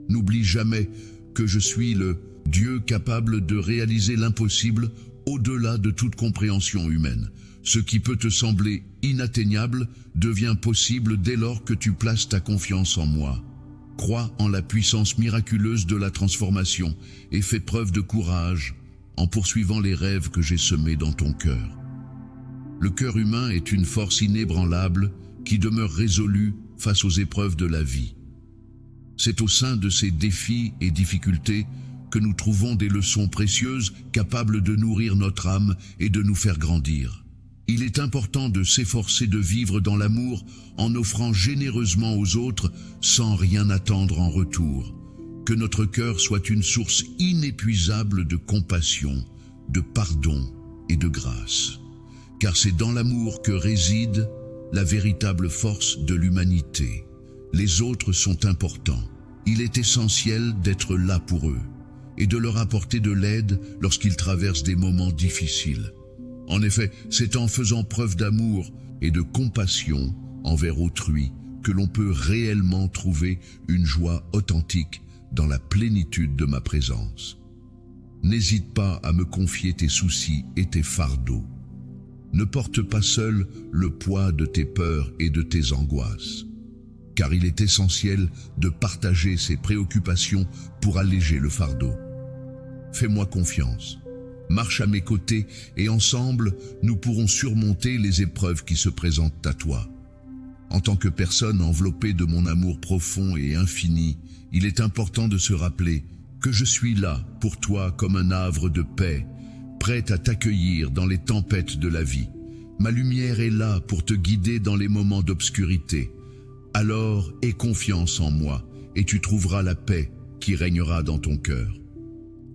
[SPEAKER 1] N'oublie jamais que je suis le Dieu capable de réaliser l'impossible au-delà de toute compréhension humaine. Ce qui peut te sembler inatteignable devient possible dès lors que tu places ta confiance en moi. Crois en la puissance miraculeuse de la transformation et fais preuve de courage en poursuivant les rêves que j'ai semés dans ton cœur. Le cœur humain est une force inébranlable qui demeure résolue face aux épreuves de la vie. C'est au sein de ces défis et difficultés que nous trouvons des leçons précieuses capables de nourrir notre âme et de nous faire grandir. Il est important de s'efforcer de vivre dans l'amour en offrant généreusement aux autres sans rien attendre en retour. Que notre cœur soit une source inépuisable de compassion, de pardon et de grâce. Car c'est dans l'amour que réside la véritable force de l'humanité. Les autres sont importants. Il est essentiel d'être là pour eux et de leur apporter de l'aide lorsqu'ils traversent des moments difficiles. En effet, c'est en faisant preuve d'amour et de compassion envers autrui que l'on peut réellement trouver une joie authentique dans la plénitude de ma présence. N'hésite pas à me confier tes soucis et tes fardeaux. Ne porte pas seul le poids de tes peurs et de tes angoisses, car il est essentiel de partager ses préoccupations pour alléger le fardeau. Fais-moi confiance, marche à mes côtés et ensemble, nous pourrons surmonter les épreuves qui se présentent à toi. En tant que personne enveloppée de mon amour profond et infini, il est important de se rappeler que je suis là pour toi comme un havre de paix, prête à t'accueillir dans les tempêtes de la vie. Ma lumière est là pour te guider dans les moments d'obscurité. Alors aie confiance en moi et tu trouveras la paix qui régnera dans ton cœur.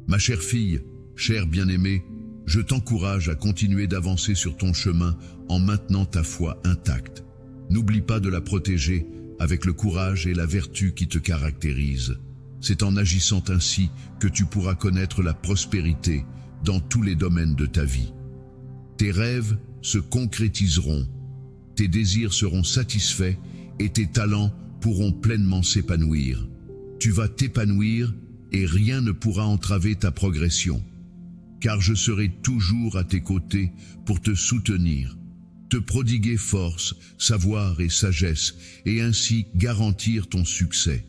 [SPEAKER 1] Ma chère fille, chère bien-aimée, je t'encourage à continuer d'avancer sur ton chemin en maintenant ta foi intacte. N'oublie pas de la protéger avec le courage et la vertu qui te caractérisent. C'est en agissant ainsi que tu pourras connaître la prospérité dans tous les domaines de ta vie. Tes rêves se concrétiseront, tes désirs seront satisfaits et tes talents pourront pleinement s'épanouir. Tu vas t'épanouir et rien ne pourra entraver ta progression. Car je serai toujours à tes côtés pour te soutenir, te prodiguer force, savoir et sagesse, et ainsi garantir ton succès.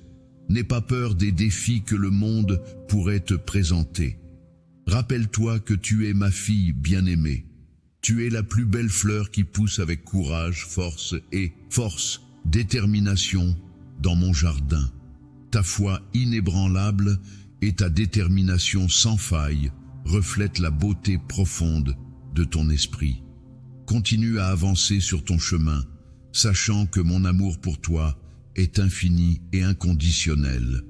[SPEAKER 1] N'aie pas peur des défis que le monde pourrait te présenter. Rappelle-toi que tu es ma fille bien-aimée. Tu es la plus belle fleur qui pousse avec courage, force, détermination dans mon jardin. Ta foi inébranlable et ta détermination sans faille reflètent la beauté profonde de ton esprit. Continue à avancer sur ton chemin, sachant que mon amour pour toi est infini et inconditionnel.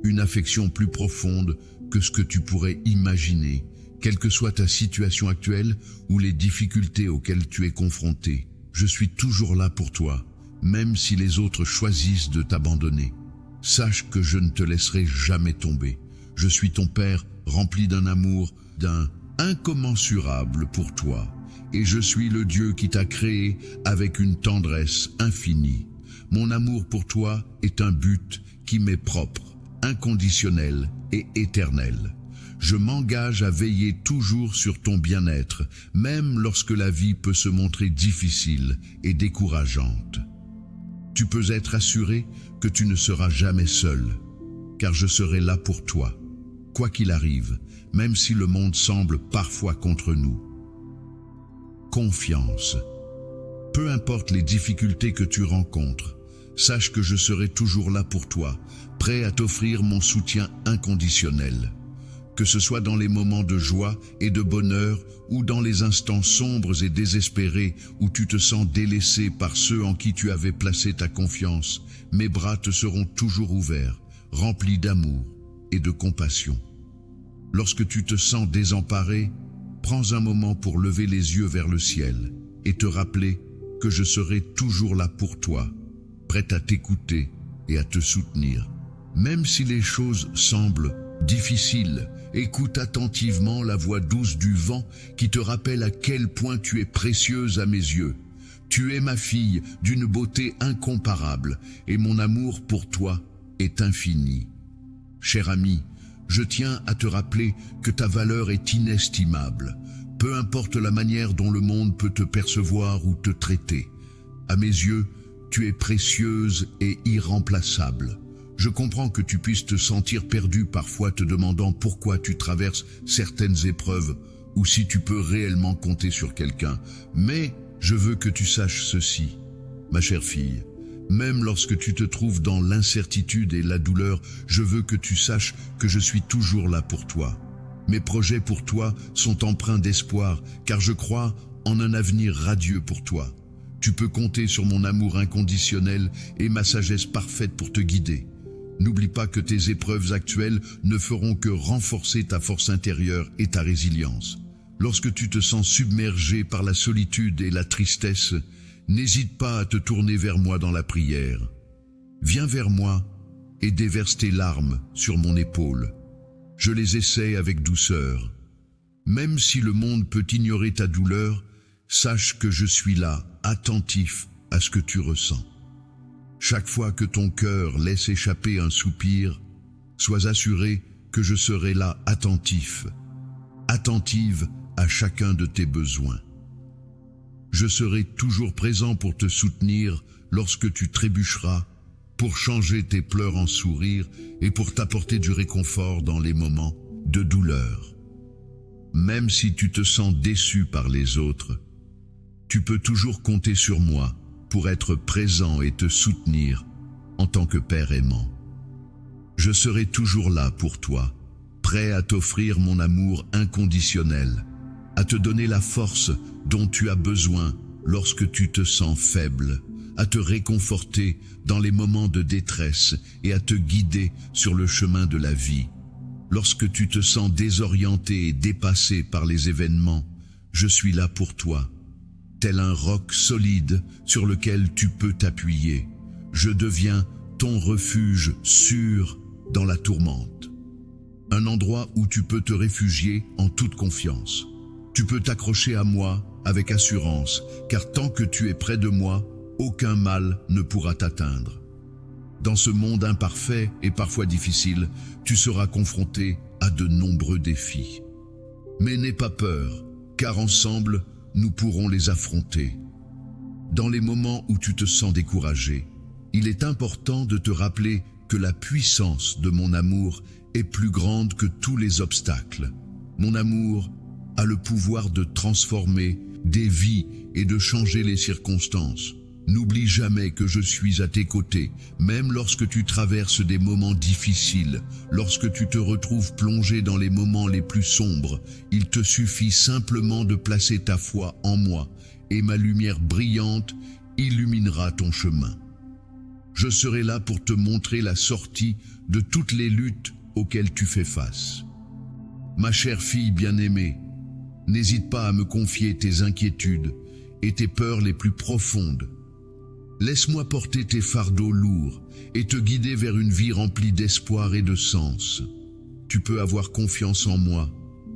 [SPEAKER 1] Une affection plus profonde que ce que tu pourrais imaginer, quelle que soit ta situation actuelle ou les difficultés auxquelles tu es confronté. Je suis toujours là pour toi, même si les autres choisissent de t'abandonner. Sache que je ne te laisserai jamais tomber. Je suis ton Père rempli d'un amour, d'un incommensurable pour toi. Et je suis le Dieu qui t'a créé avec une tendresse infinie. Mon amour pour toi est un but qui m'est propre, inconditionnel et éternel. Je m'engage à veiller toujours sur ton bien-être, même lorsque la vie peut se montrer difficile et décourageante. Tu peux être assuré que tu ne seras jamais seul, car je serai là pour toi, quoi qu'il arrive, même si le monde semble parfois contre nous. Confiance. Peu importe les difficultés que tu rencontres, sache que je serai toujours là pour toi, prêt à t'offrir mon soutien inconditionnel. Que ce soit dans les moments de joie et de bonheur ou dans les instants sombres et désespérés où tu te sens délaissé par ceux en qui tu avais placé ta confiance, mes bras te seront toujours ouverts, remplis d'amour et de compassion. Lorsque tu te sens désemparé, prends un moment pour lever les yeux vers le ciel et te rappeler que je serai toujours là pour toi, prêt à t'écouter et à te soutenir. Même si les choses semblent difficiles, écoute attentivement la voix douce du vent qui te rappelle à quel point tu es précieuse à mes yeux. Tu es ma fille d'une beauté incomparable et mon amour pour toi est infini. Cher ami, je tiens à te rappeler que ta valeur est inestimable, peu importe la manière dont le monde peut te percevoir ou te traiter. À mes yeux, tu es précieuse et irremplaçable. Je comprends que tu puisses te sentir perdu parfois te demandant pourquoi tu traverses certaines épreuves ou si tu peux réellement compter sur quelqu'un. Mais je veux que tu saches ceci, ma chère fille. Même lorsque tu te trouves dans l'incertitude et la douleur, je veux que tu saches que je suis toujours là pour toi. Mes projets pour toi sont empreints d'espoir, car je crois en un avenir radieux pour toi. Tu peux compter sur mon amour inconditionnel et ma sagesse parfaite pour te guider. N'oublie pas que tes épreuves actuelles ne feront que renforcer ta force intérieure et ta résilience. Lorsque tu te sens submergé par la solitude et la tristesse, n'hésite pas à te tourner vers moi dans la prière. Viens vers moi et déverse tes larmes sur mon épaule. Je les essaie avec douceur. Même si le monde peut ignorer ta douleur, sache que je suis là, attentif à ce que tu ressens. Chaque fois que ton cœur laisse échapper un soupir, sois assuré que je serai là attentive à chacun de tes besoins. Je serai toujours présent pour te soutenir lorsque tu trébucheras, pour changer tes pleurs en sourires et pour t'apporter du réconfort dans les moments de douleur. Même si tu te sens déçu par les autres, tu peux toujours compter sur moi pour être présent et te soutenir en tant que père aimant. Je serai toujours là pour toi, prêt à t'offrir mon amour inconditionnel, à te donner la force dont tu as besoin lorsque tu te sens faible, à te réconforter dans les moments de détresse et à te guider sur le chemin de la vie. Lorsque tu te sens désorienté et dépassé par les événements, je suis là pour toi. Tel un roc solide sur lequel tu peux t'appuyer, je deviens ton refuge sûr dans la tourmente. Un endroit où tu peux te réfugier en toute confiance. Tu peux t'accrocher à moi avec assurance, car tant que tu es près de moi, aucun mal ne pourra t'atteindre. Dans ce monde imparfait et parfois difficile, tu seras confronté à de nombreux défis. Mais n'aie pas peur, car ensemble, nous pourrons les affronter. Dans les moments où tu te sens découragé, il est important de te rappeler que la puissance de mon amour est plus grande que tous les obstacles. Mon amour a le pouvoir de transformer des vies et de changer les circonstances. N'oublie jamais que je suis à tes côtés, même lorsque tu traverses des moments difficiles, lorsque tu te retrouves plongé dans les moments les plus sombres. Il te suffit simplement de placer ta foi en moi, et ma lumière brillante illuminera ton chemin. Je serai là pour te montrer la sortie de toutes les luttes auxquelles tu fais face. Ma chère fille bien-aimée, n'hésite pas à me confier tes inquiétudes et tes peurs les plus profondes. Laisse-moi porter tes fardeaux lourds et te guider vers une vie remplie d'espoir et de sens. Tu peux avoir confiance en moi,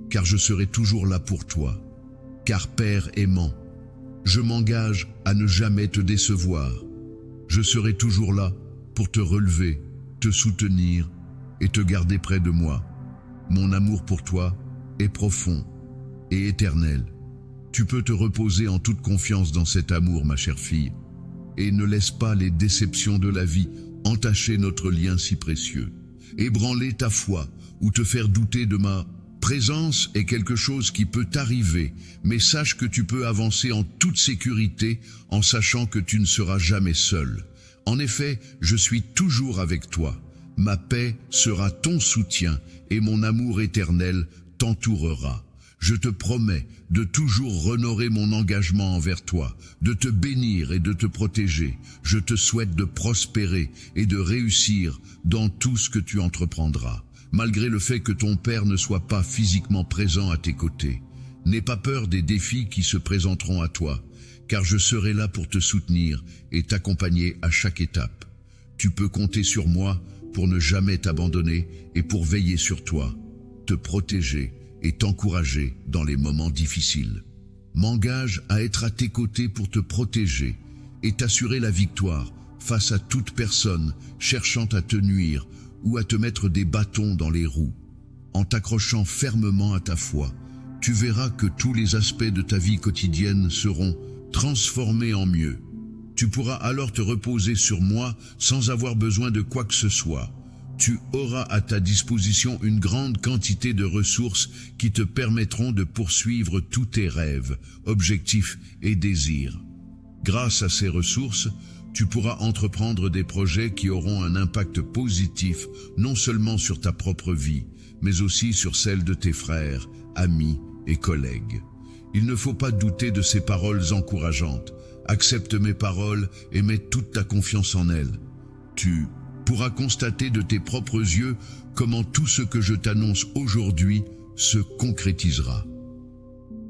[SPEAKER 1] car je serai toujours là pour toi. Car Père aimant, je m'engage à ne jamais te décevoir. Je serai toujours là pour te relever, te soutenir et te garder près de moi. Mon amour pour toi est profond et éternel. Tu peux te reposer en toute confiance dans cet amour, ma chère fille. Et ne laisse pas les déceptions de la vie entacher notre lien si précieux. Ébranler ta foi ou te faire douter de ma présence est quelque chose qui peut t'arriver, mais sache que tu peux avancer en toute sécurité en sachant que tu ne seras jamais seul. En effet, je suis toujours avec toi. Ma paix sera ton soutien et mon amour éternel t'entourera. Je te promets de toujours honorer mon engagement envers toi, de te bénir et de te protéger. Je te souhaite de prospérer et de réussir dans tout ce que tu entreprendras, malgré le fait que ton père ne soit pas physiquement présent à tes côtés. N'aie pas peur des défis qui se présenteront à toi, car je serai là pour te soutenir et t'accompagner à chaque étape. Tu peux compter sur moi pour ne jamais t'abandonner et pour veiller sur toi, te protéger et t'encourager dans les moments difficiles. M'engage à être à tes côtés pour te protéger et t'assurer la victoire face à toute personne cherchant à te nuire ou à te mettre des bâtons dans les roues. En t'accrochant fermement à ta foi, tu verras que tous les aspects de ta vie quotidienne seront transformés en mieux. Tu pourras alors te reposer sur moi sans avoir besoin de quoi que ce soit. Tu auras à ta disposition une grande quantité de ressources qui te permettront de poursuivre tous tes rêves, objectifs et désirs. Grâce à ces ressources, tu pourras entreprendre des projets qui auront un impact positif non seulement sur ta propre vie, mais aussi sur celle de tes frères, amis et collègues. Il ne faut pas douter de ces paroles encourageantes. Accepte mes paroles et mets toute ta confiance en elles. Tu pourras constater de tes propres yeux comment tout ce que je t'annonce aujourd'hui se concrétisera.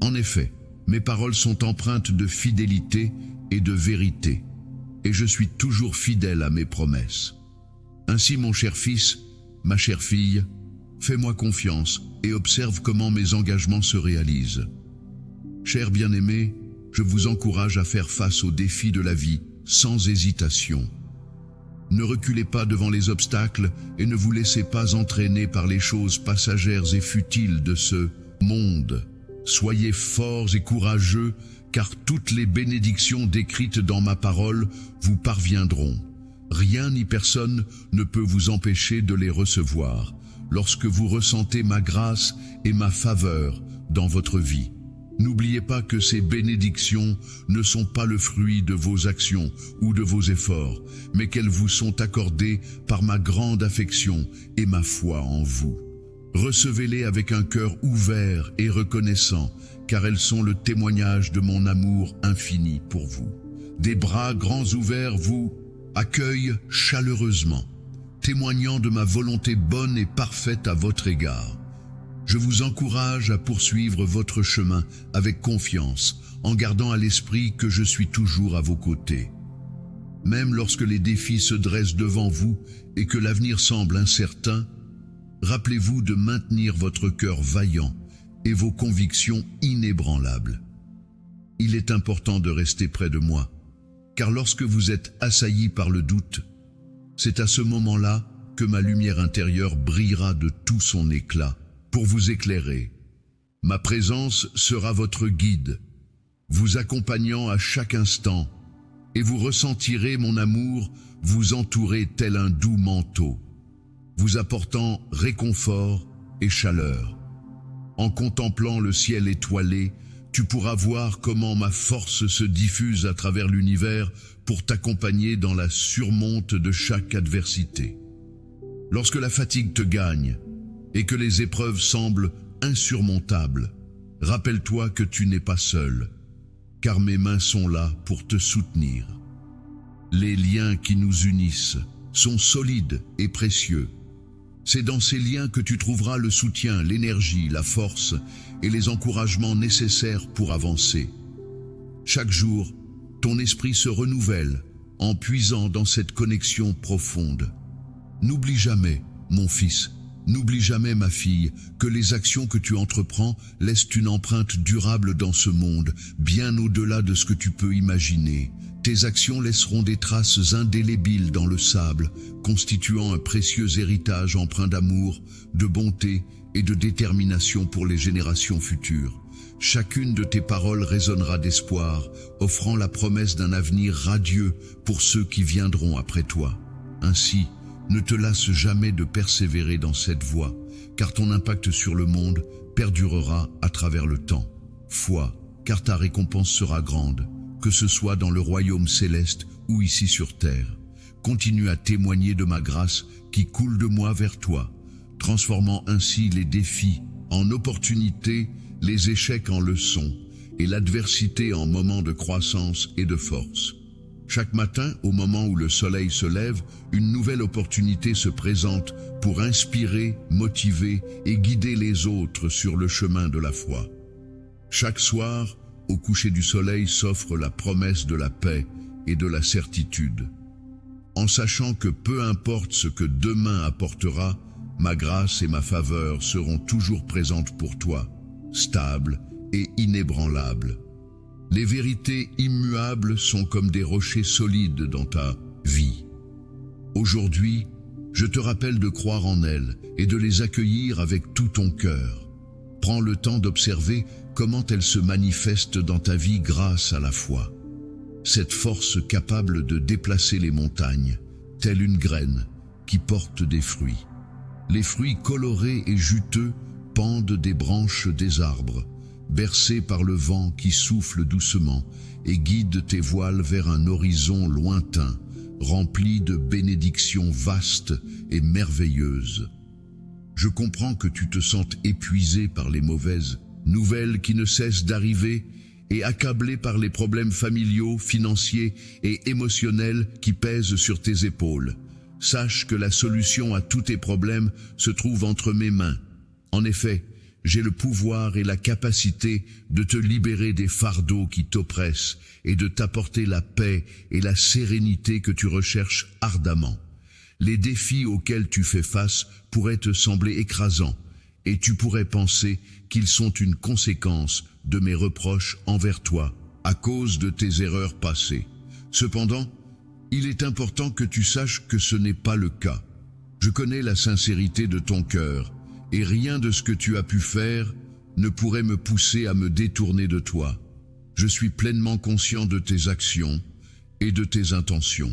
[SPEAKER 1] En effet, mes paroles sont empreintes de fidélité et de vérité, et je suis toujours fidèle à mes promesses. Ainsi, mon cher fils, ma chère fille, fais-moi confiance et observe comment mes engagements se réalisent. Cher bien-aimé, je vous encourage à faire face aux défis de la vie sans hésitation. Ne reculez pas devant les obstacles et ne vous laissez pas entraîner par les choses passagères et futiles de ce monde. Soyez forts et courageux, car toutes les bénédictions décrites dans ma parole vous parviendront. Rien ni personne ne peut vous empêcher de les recevoir, lorsque vous ressentez ma grâce et ma faveur dans votre vie. N'oubliez pas que ces bénédictions ne sont pas le fruit de vos actions ou de vos efforts, mais qu'elles vous sont accordées par ma grande affection et ma foi en vous. Recevez-les avec un cœur ouvert et reconnaissant, car elles sont le témoignage de mon amour infini pour vous. Des bras grands ouverts vous accueillent chaleureusement, témoignant de ma volonté bonne et parfaite à votre égard. Je vous encourage à poursuivre votre chemin avec confiance, en gardant à l'esprit que je suis toujours à vos côtés. Même lorsque les défis se dressent devant vous et que l'avenir semble incertain, rappelez-vous de maintenir votre cœur vaillant et vos convictions inébranlables. Il est important de rester près de moi, car lorsque vous êtes assailli par le doute, c'est à ce moment-là que ma lumière intérieure brillera de tout son éclat pour vous éclairer. Ma présence sera votre guide, vous accompagnant à chaque instant, et vous ressentirez mon amour vous entourer tel un doux manteau, vous apportant réconfort et chaleur. En contemplant le ciel étoilé, tu pourras voir comment ma force se diffuse à travers l'univers pour t'accompagner dans la surmonte de chaque adversité. Lorsque la fatigue te gagne et que les épreuves semblent insurmontables, rappelle-toi que tu n'es pas seul, car mes mains sont là pour te soutenir. Les liens qui nous unissent sont solides et précieux. C'est dans ces liens que tu trouveras le soutien, l'énergie, la force et les encouragements nécessaires pour avancer. Chaque jour, ton esprit se renouvelle en puisant dans cette connexion profonde. N'oublie jamais, mon fils, n'oublie jamais, ma fille, que les actions que tu entreprends laissent une empreinte durable dans ce monde, bien au-delà de ce que tu peux imaginer. Tes actions laisseront des traces indélébiles dans le sable, constituant un précieux héritage empreint d'amour, de bonté et de détermination pour les générations futures. Chacune de tes paroles résonnera d'espoir, offrant la promesse d'un avenir radieux pour ceux qui viendront après toi. Ainsi, ne te lasse jamais de persévérer dans cette voie, car ton impact sur le monde perdurera à travers le temps. Foi, car ta récompense sera grande, que ce soit dans le royaume céleste ou ici sur terre. Continue à témoigner de ma grâce qui coule de moi vers toi, transformant ainsi les défis en opportunités, les échecs en leçons et l'adversité en moments de croissance et de force. Chaque matin, au moment où le soleil se lève, une nouvelle opportunité se présente pour inspirer, motiver et guider les autres sur le chemin de la foi. Chaque soir, au coucher du soleil s'offre la promesse de la paix et de la certitude. En sachant que peu importe ce que demain apportera, ma grâce et ma faveur seront toujours présentes pour toi, stables et inébranlables. Les vérités immuables sont comme des rochers solides dans ta vie. Aujourd'hui, je te rappelle de croire en elles et de les accueillir avec tout ton cœur. Prends le temps d'observer comment elles se manifestent dans ta vie grâce à la foi. Cette force capable de déplacer les montagnes, telle une graine qui porte des fruits. Les fruits colorés et juteux pendent des branches des arbres, bercés par le vent qui souffle doucement et guide tes voiles vers un horizon lointain, rempli de bénédictions vastes et merveilleuses. Je comprends que tu te sentes épuisé par les mauvaises nouvelles qui ne cessent d'arriver et accablé par les problèmes familiaux, financiers et émotionnels qui pèsent sur tes épaules. Sache que la solution à tous tes problèmes se trouve entre mes mains. En effet, j'ai le pouvoir et la capacité de te libérer des fardeaux qui t'oppressent et de t'apporter la paix et la sérénité que tu recherches ardemment. Les défis auxquels tu fais face pourraient te sembler écrasants, et tu pourrais penser qu'ils sont une conséquence de mes reproches envers toi, à cause de tes erreurs passées. Cependant, il est important que tu saches que ce n'est pas le cas. Je connais la sincérité de ton cœur, et rien de ce que tu as pu faire ne pourrait me pousser à me détourner de toi. Je suis pleinement conscient de tes actions et de tes intentions.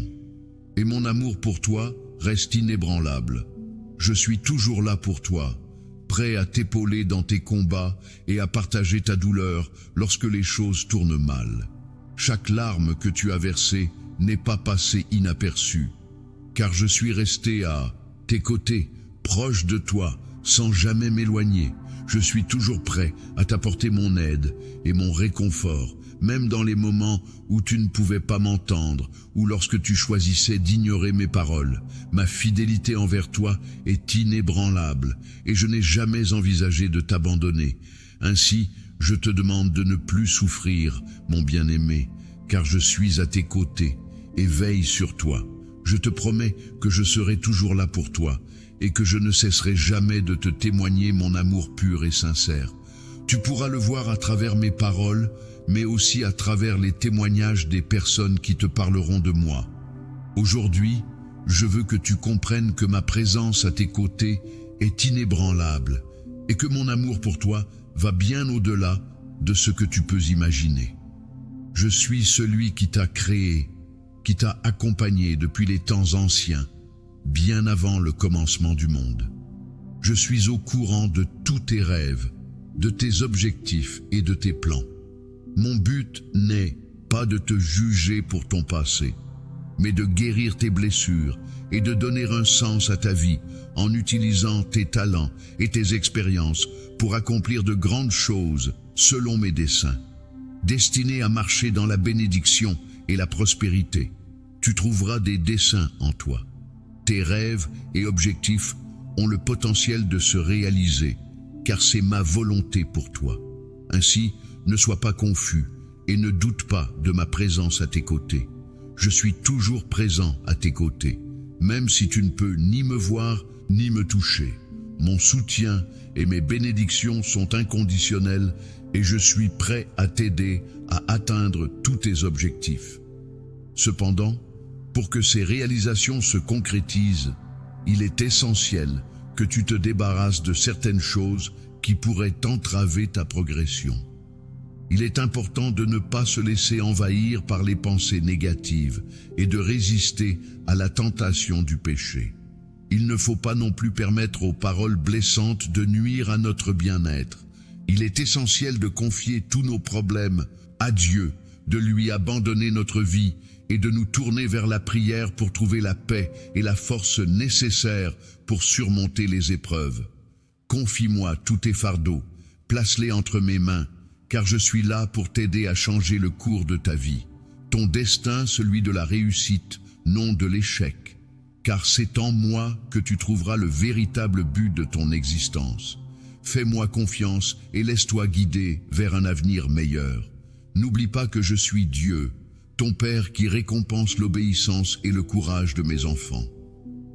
[SPEAKER 1] Et mon amour pour toi reste inébranlable. Je suis toujours là pour toi, prêt à t'épauler dans tes combats et à partager ta douleur lorsque les choses tournent mal. Chaque larme que tu as versée n'est pas passée inaperçue, car je suis resté à tes côtés, proche de toi, sans jamais m'éloigner. Je suis toujours prêt à t'apporter mon aide et mon réconfort, même dans les moments où tu ne pouvais pas m'entendre ou lorsque tu choisissais d'ignorer mes paroles. Ma fidélité envers toi est inébranlable et je n'ai jamais envisagé de t'abandonner. Ainsi, je te demande de ne plus souffrir, mon bien-aimé, car je suis à tes côtés et veille sur toi. Je te promets que je serai toujours là pour toi et que je ne cesserai jamais de te témoigner mon amour pur et sincère. Tu pourras le voir à travers mes paroles, mais aussi à travers les témoignages des personnes qui te parleront de moi. Aujourd'hui, je veux que tu comprennes que ma présence à tes côtés est inébranlable et que mon amour pour toi va bien au-delà de ce que tu peux imaginer. Je suis celui qui t'a créé, qui t'a accompagné depuis les temps anciens, bien avant le commencement du monde. Je suis au courant de tous tes rêves, de tes objectifs et de tes plans. Mon but n'est pas de te juger pour ton passé, mais de guérir tes blessures et de donner un sens à ta vie en utilisant tes talents et tes expériences pour accomplir de grandes choses selon mes desseins. Destiné à marcher dans la bénédiction et la prospérité, tu trouveras des desseins en toi. Tes rêves et objectifs ont le potentiel de se réaliser, car c'est ma volonté pour toi. Ainsi, ne sois pas confus et ne doute pas de ma présence à tes côtés. Je suis toujours présent à tes côtés, même si tu ne peux ni me voir ni me toucher. Mon soutien et mes bénédictions sont inconditionnels et je suis prêt à t'aider à atteindre tous tes objectifs. Cependant, pour que ces réalisations se concrétisent, il est essentiel que tu te débarrasses de certaines choses qui pourraient entraver ta progression. Il est important de ne pas se laisser envahir par les pensées négatives et de résister à la tentation du péché. Il ne faut pas non plus permettre aux paroles blessantes de nuire à notre bien-être. Il est essentiel de confier tous nos problèmes à Dieu, de lui abandonner notre vie et de nous tourner vers la prière pour trouver la paix et la force nécessaires pour surmonter les épreuves. Confie-moi tous tes fardeaux, place-les entre mes mains, car je suis là pour t'aider à changer le cours de ta vie. Ton destin, celui de la réussite, non de l'échec, car c'est en moi que tu trouveras le véritable but de ton existence. Fais-moi confiance et laisse-toi guider vers un avenir meilleur. N'oublie pas que je suis Dieu, ton Père qui récompense l'obéissance et le courage de mes enfants.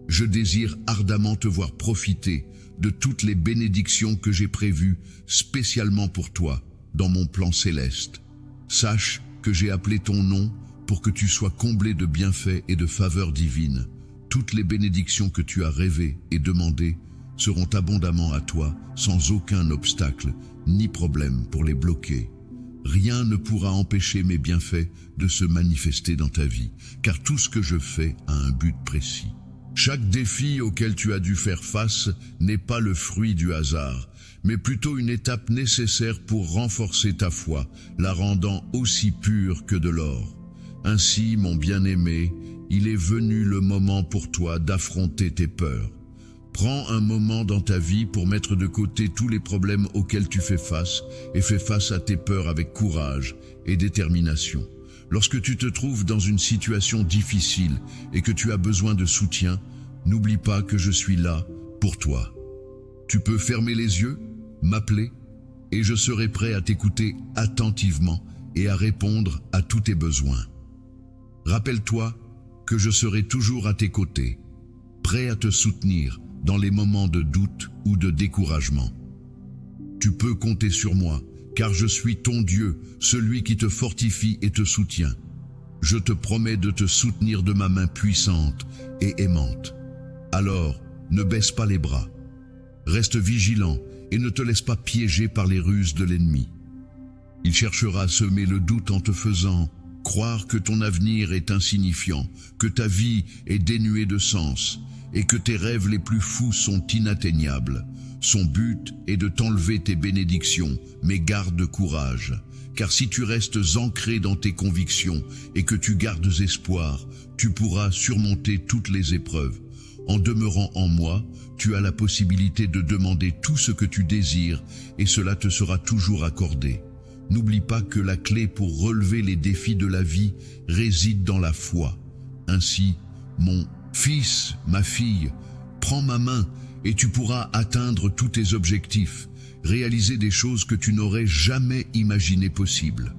[SPEAKER 1] Je désire ardemment te voir profiter de toutes les bénédictions que j'ai prévues spécialement pour toi dans mon plan céleste. Sache que j'ai appelé ton nom pour que tu sois comblé de bienfaits et de faveurs divines. Toutes les bénédictions que tu as rêvées et demandées seront abondamment à toi sans aucun obstacle ni problème pour les bloquer. Rien ne pourra empêcher mes bienfaits de se manifester dans ta vie, car tout ce que je fais a un but précis. Chaque défi auquel tu as dû faire face n'est pas le fruit du hasard, mais plutôt une étape nécessaire pour renforcer ta foi, la rendant aussi pure que de l'or. Ainsi, mon bien-aimé, il est venu le moment pour toi d'affronter tes peurs. Prends un moment dans ta vie pour mettre de côté tous les problèmes auxquels tu fais face et fais face à tes peurs avec courage et détermination. Lorsque tu te trouves dans une situation difficile et que tu as besoin de soutien, n'oublie pas que je suis là pour toi. Tu peux fermer les yeux, m'appeler, et je serai prêt à t'écouter attentivement et à répondre à tous tes besoins. Rappelle-toi que je serai toujours à tes côtés, prêt à te soutenir dans les moments de doute ou de découragement. Tu peux compter sur moi, car je suis ton Dieu, celui qui te fortifie et te soutient. Je te promets de te soutenir de ma main puissante et aimante. Alors, ne baisse pas les bras. Reste vigilant et ne te laisse pas piéger par les ruses de l'ennemi. Il cherchera à semer le doute en te faisant croire que ton avenir est insignifiant, que ta vie est dénuée de sens et que tes rêves les plus fous sont inatteignables. Son but est de t'enlever tes bénédictions, mais garde courage, car si tu restes ancré dans tes convictions et que tu gardes espoir, tu pourras surmonter toutes les épreuves. En demeurant en moi, tu as la possibilité de demander tout ce que tu désires et cela te sera toujours accordé. N'oublie pas que la clé pour relever les défis de la vie réside dans la foi. Ainsi, mon fils, ma fille, prends ma main et tu pourras atteindre tous tes objectifs, réaliser des choses que tu n'aurais jamais imaginées possibles.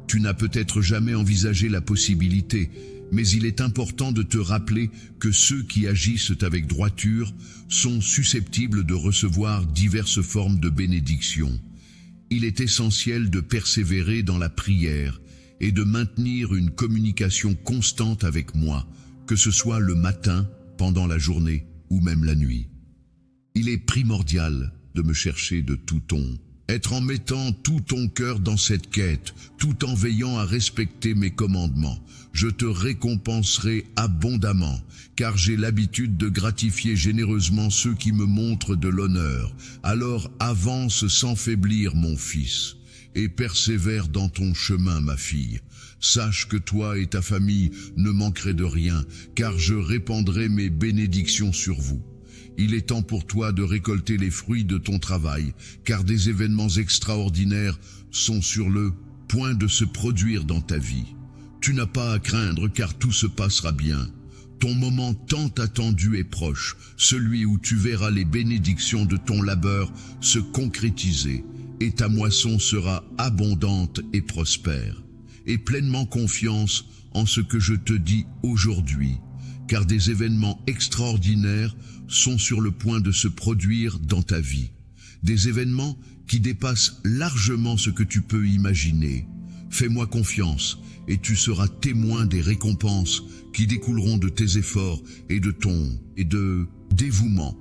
[SPEAKER 1] Tu n'as peut-être jamais envisagé la possibilité, mais il est important de te rappeler que ceux qui agissent avec droiture sont susceptibles de recevoir diverses formes de bénédictions. il est essentiel de persévérer dans la prière et de maintenir une communication constante avec moi, que ce soit le matin, pendant la journée ou même la nuit. Il est primordial de me chercher de tout ton être en mettant tout ton cœur dans cette quête, tout en veillant à respecter mes commandements. Je te récompenserai abondamment, car j'ai l'habitude de gratifier généreusement ceux qui me montrent de l'honneur. Alors avance sans faiblir, mon fils, et persévère dans ton chemin, ma fille. Sache que toi et ta famille ne manquerez de rien, car je répandrai mes bénédictions sur vous. Il est temps pour toi de récolter les fruits de ton travail, car des événements extraordinaires sont sur le point de se produire dans ta vie. Tu n'as pas à craindre, car tout se passera bien. Ton moment tant attendu est proche, celui où tu verras les bénédictions de ton labeur se concrétiser, et ta moisson sera abondante et prospère. Aie pleinement confiance en ce que je te dis aujourd'hui, car des événements extraordinaires sont sur le point de se produire dans ta vie. Des événements qui dépassent largement ce que tu peux imaginer. Fais-moi confiance et tu seras témoin des récompenses qui découleront de tes efforts et de ton dévouement.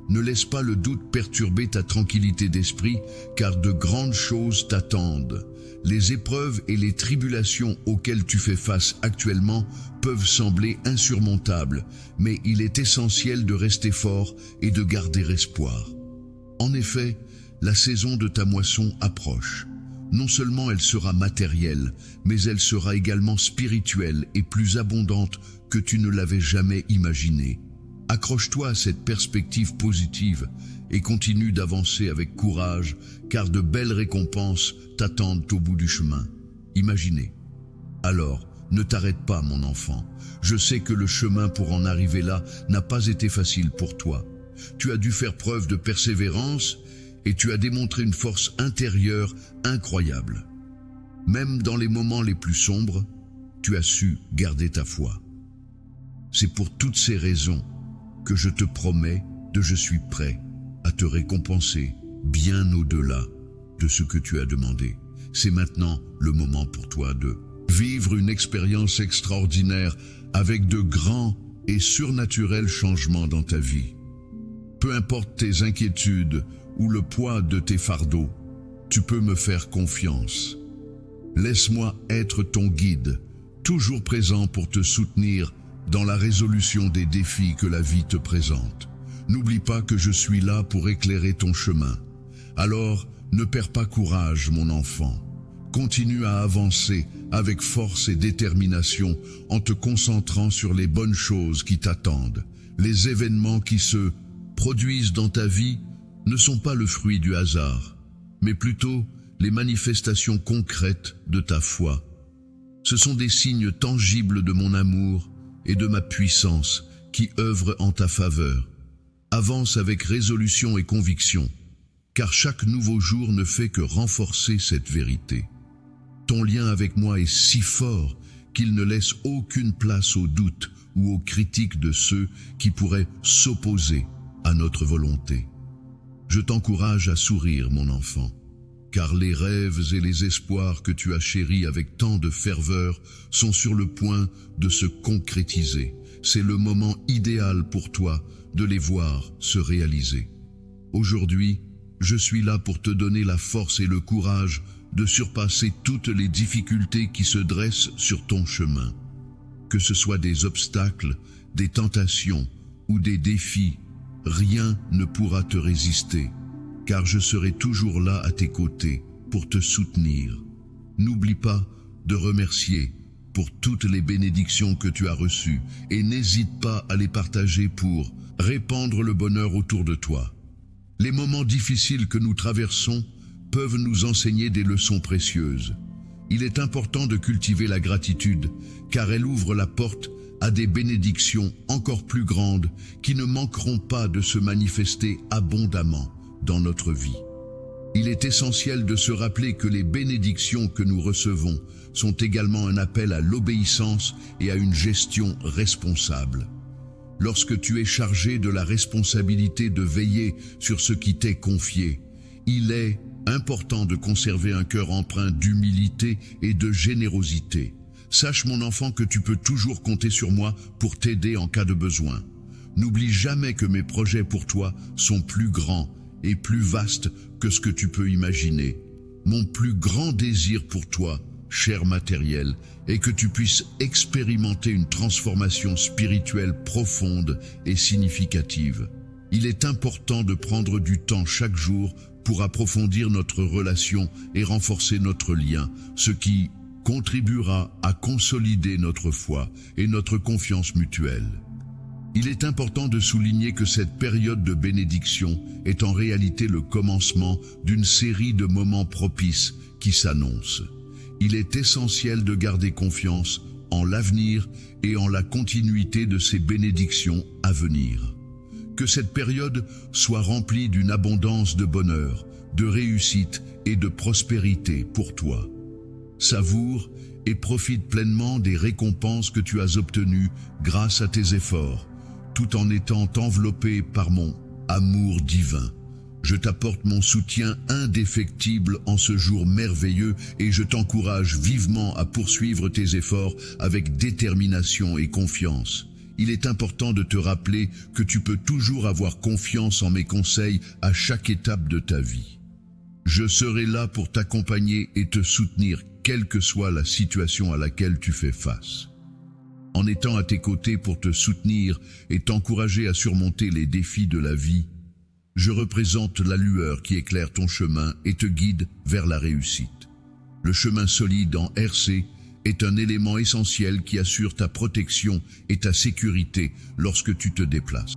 [SPEAKER 1] Ne laisse pas le doute perturber ta tranquillité d'esprit, car de grandes choses t'attendent. Les épreuves et les tribulations auxquelles tu fais face actuellement peuvent sembler insurmontables, mais il est essentiel de rester fort et de garder espoir. En effet, la saison de ta moisson approche. Non seulement elle sera matérielle, mais elle sera également spirituelle et plus abondante que tu ne l'avais jamais imaginé. Accroche-toi à cette perspective positive et continue d'avancer avec courage, car de belles récompenses t'attendent au bout du chemin. Imaginez. Alors, ne t'arrête pas, mon enfant. Je sais que le chemin pour en arriver là n'a pas été facile pour toi. Tu as dû faire preuve de persévérance et tu as démontré une force intérieure incroyable. Même dans les moments les plus sombres, tu as su garder ta foi. C'est pour toutes ces raisons que je te promets je suis prêt à te récompenser bien au-delà de ce que tu as demandé. C'est maintenant le moment pour toi de vivre une expérience extraordinaire avec de grands et surnaturels changements dans ta vie. Peu importe tes inquiétudes ou le poids de tes fardeaux, tu peux me faire confiance. Laisse-moi être ton guide, toujours présent pour te soutenir dans la résolution des défis que la vie te présente. N'oublie pas que je suis là pour éclairer ton chemin. Alors, ne perds pas courage, mon enfant. Continue à avancer avec force et détermination en te concentrant sur les bonnes choses qui t'attendent. Les événements qui se produisent dans ta vie ne sont pas le fruit du hasard, mais plutôt les manifestations concrètes de ta foi. Ce sont des signes tangibles de mon amour et de ma puissance qui œuvrent en ta faveur. Avance avec résolution et conviction, car chaque nouveau jour ne fait que renforcer cette vérité. Ton lien avec moi est si fort qu'il ne laisse aucune place au doute ou aux critiques de ceux qui pourraient s'opposer à notre volonté. Je t'encourage à sourire, mon enfant, car les rêves et les espoirs que tu as chéris avec tant de ferveur sont sur le point de se concrétiser. C'est le moment idéal pour toi de les voir se réaliser. Aujourd'hui, je suis là pour te donner la force et le courage de surpasser toutes les difficultés qui se dressent sur ton chemin. Que ce soit des obstacles, des tentations ou des défis, rien ne pourra te résister, car je serai toujours là à tes côtés pour te soutenir. N'oublie pas de remercier pour toutes les bénédictions que tu as reçues et n'hésite pas à les partager pour répandre le bonheur autour de toi. Les moments difficiles que nous traversons peuvent nous enseigner des leçons précieuses. Il est important de cultiver la gratitude, car elle ouvre la porte à des bénédictions encore plus grandes qui ne manqueront pas de se manifester abondamment dans notre vie. Il est essentiel de se rappeler que les bénédictions que nous recevons sont également un appel à l'obéissance et à une gestion responsable. Lorsque tu es chargé de la responsabilité de veiller sur ce qui t'est confié, il est Important de conserver un cœur empreint d'humilité et de générosité. Sache, mon enfant, que tu peux toujours compter sur moi pour t'aider en cas de besoin. N'oublie jamais que mes projets pour toi sont plus grands et plus vastes que ce que tu peux imaginer. Mon plus grand désir pour toi, cher matériel, est que tu puisses expérimenter une transformation spirituelle profonde et significative. Il est important de prendre du temps chaque jour pour approfondir notre relation et renforcer notre lien, ce qui contribuera à consolider notre foi et notre confiance mutuelle. Il est important de souligner que cette période de bénédiction est en réalité le commencement d'une série de moments propices qui s'annoncent. Il est essentiel de garder confiance en l'avenir et en la continuité de ces bénédictions à venir. Que cette période soit remplie d'une abondance de bonheur, de réussite et de prospérité pour toi. Savoure et profite pleinement des récompenses que tu as obtenues grâce à tes efforts, tout en étant enveloppé par mon amour divin. Je t'apporte mon soutien indéfectible en ce jour merveilleux et je t'encourage vivement à poursuivre tes efforts avec détermination et confiance. Il est important de te rappeler que tu peux toujours avoir confiance en mes conseils à chaque étape de ta vie. Je serai là pour t'accompagner et te soutenir, quelle que soit la situation à laquelle tu fais face. En étant à tes côtés pour te soutenir et t'encourager à surmonter les défis de la vie, je représente la lueur qui éclaire ton chemin et te guide vers la réussite. Le chemin solide en RC est un élément essentiel qui assure ta protection et ta sécurité lorsque tu te déplaces.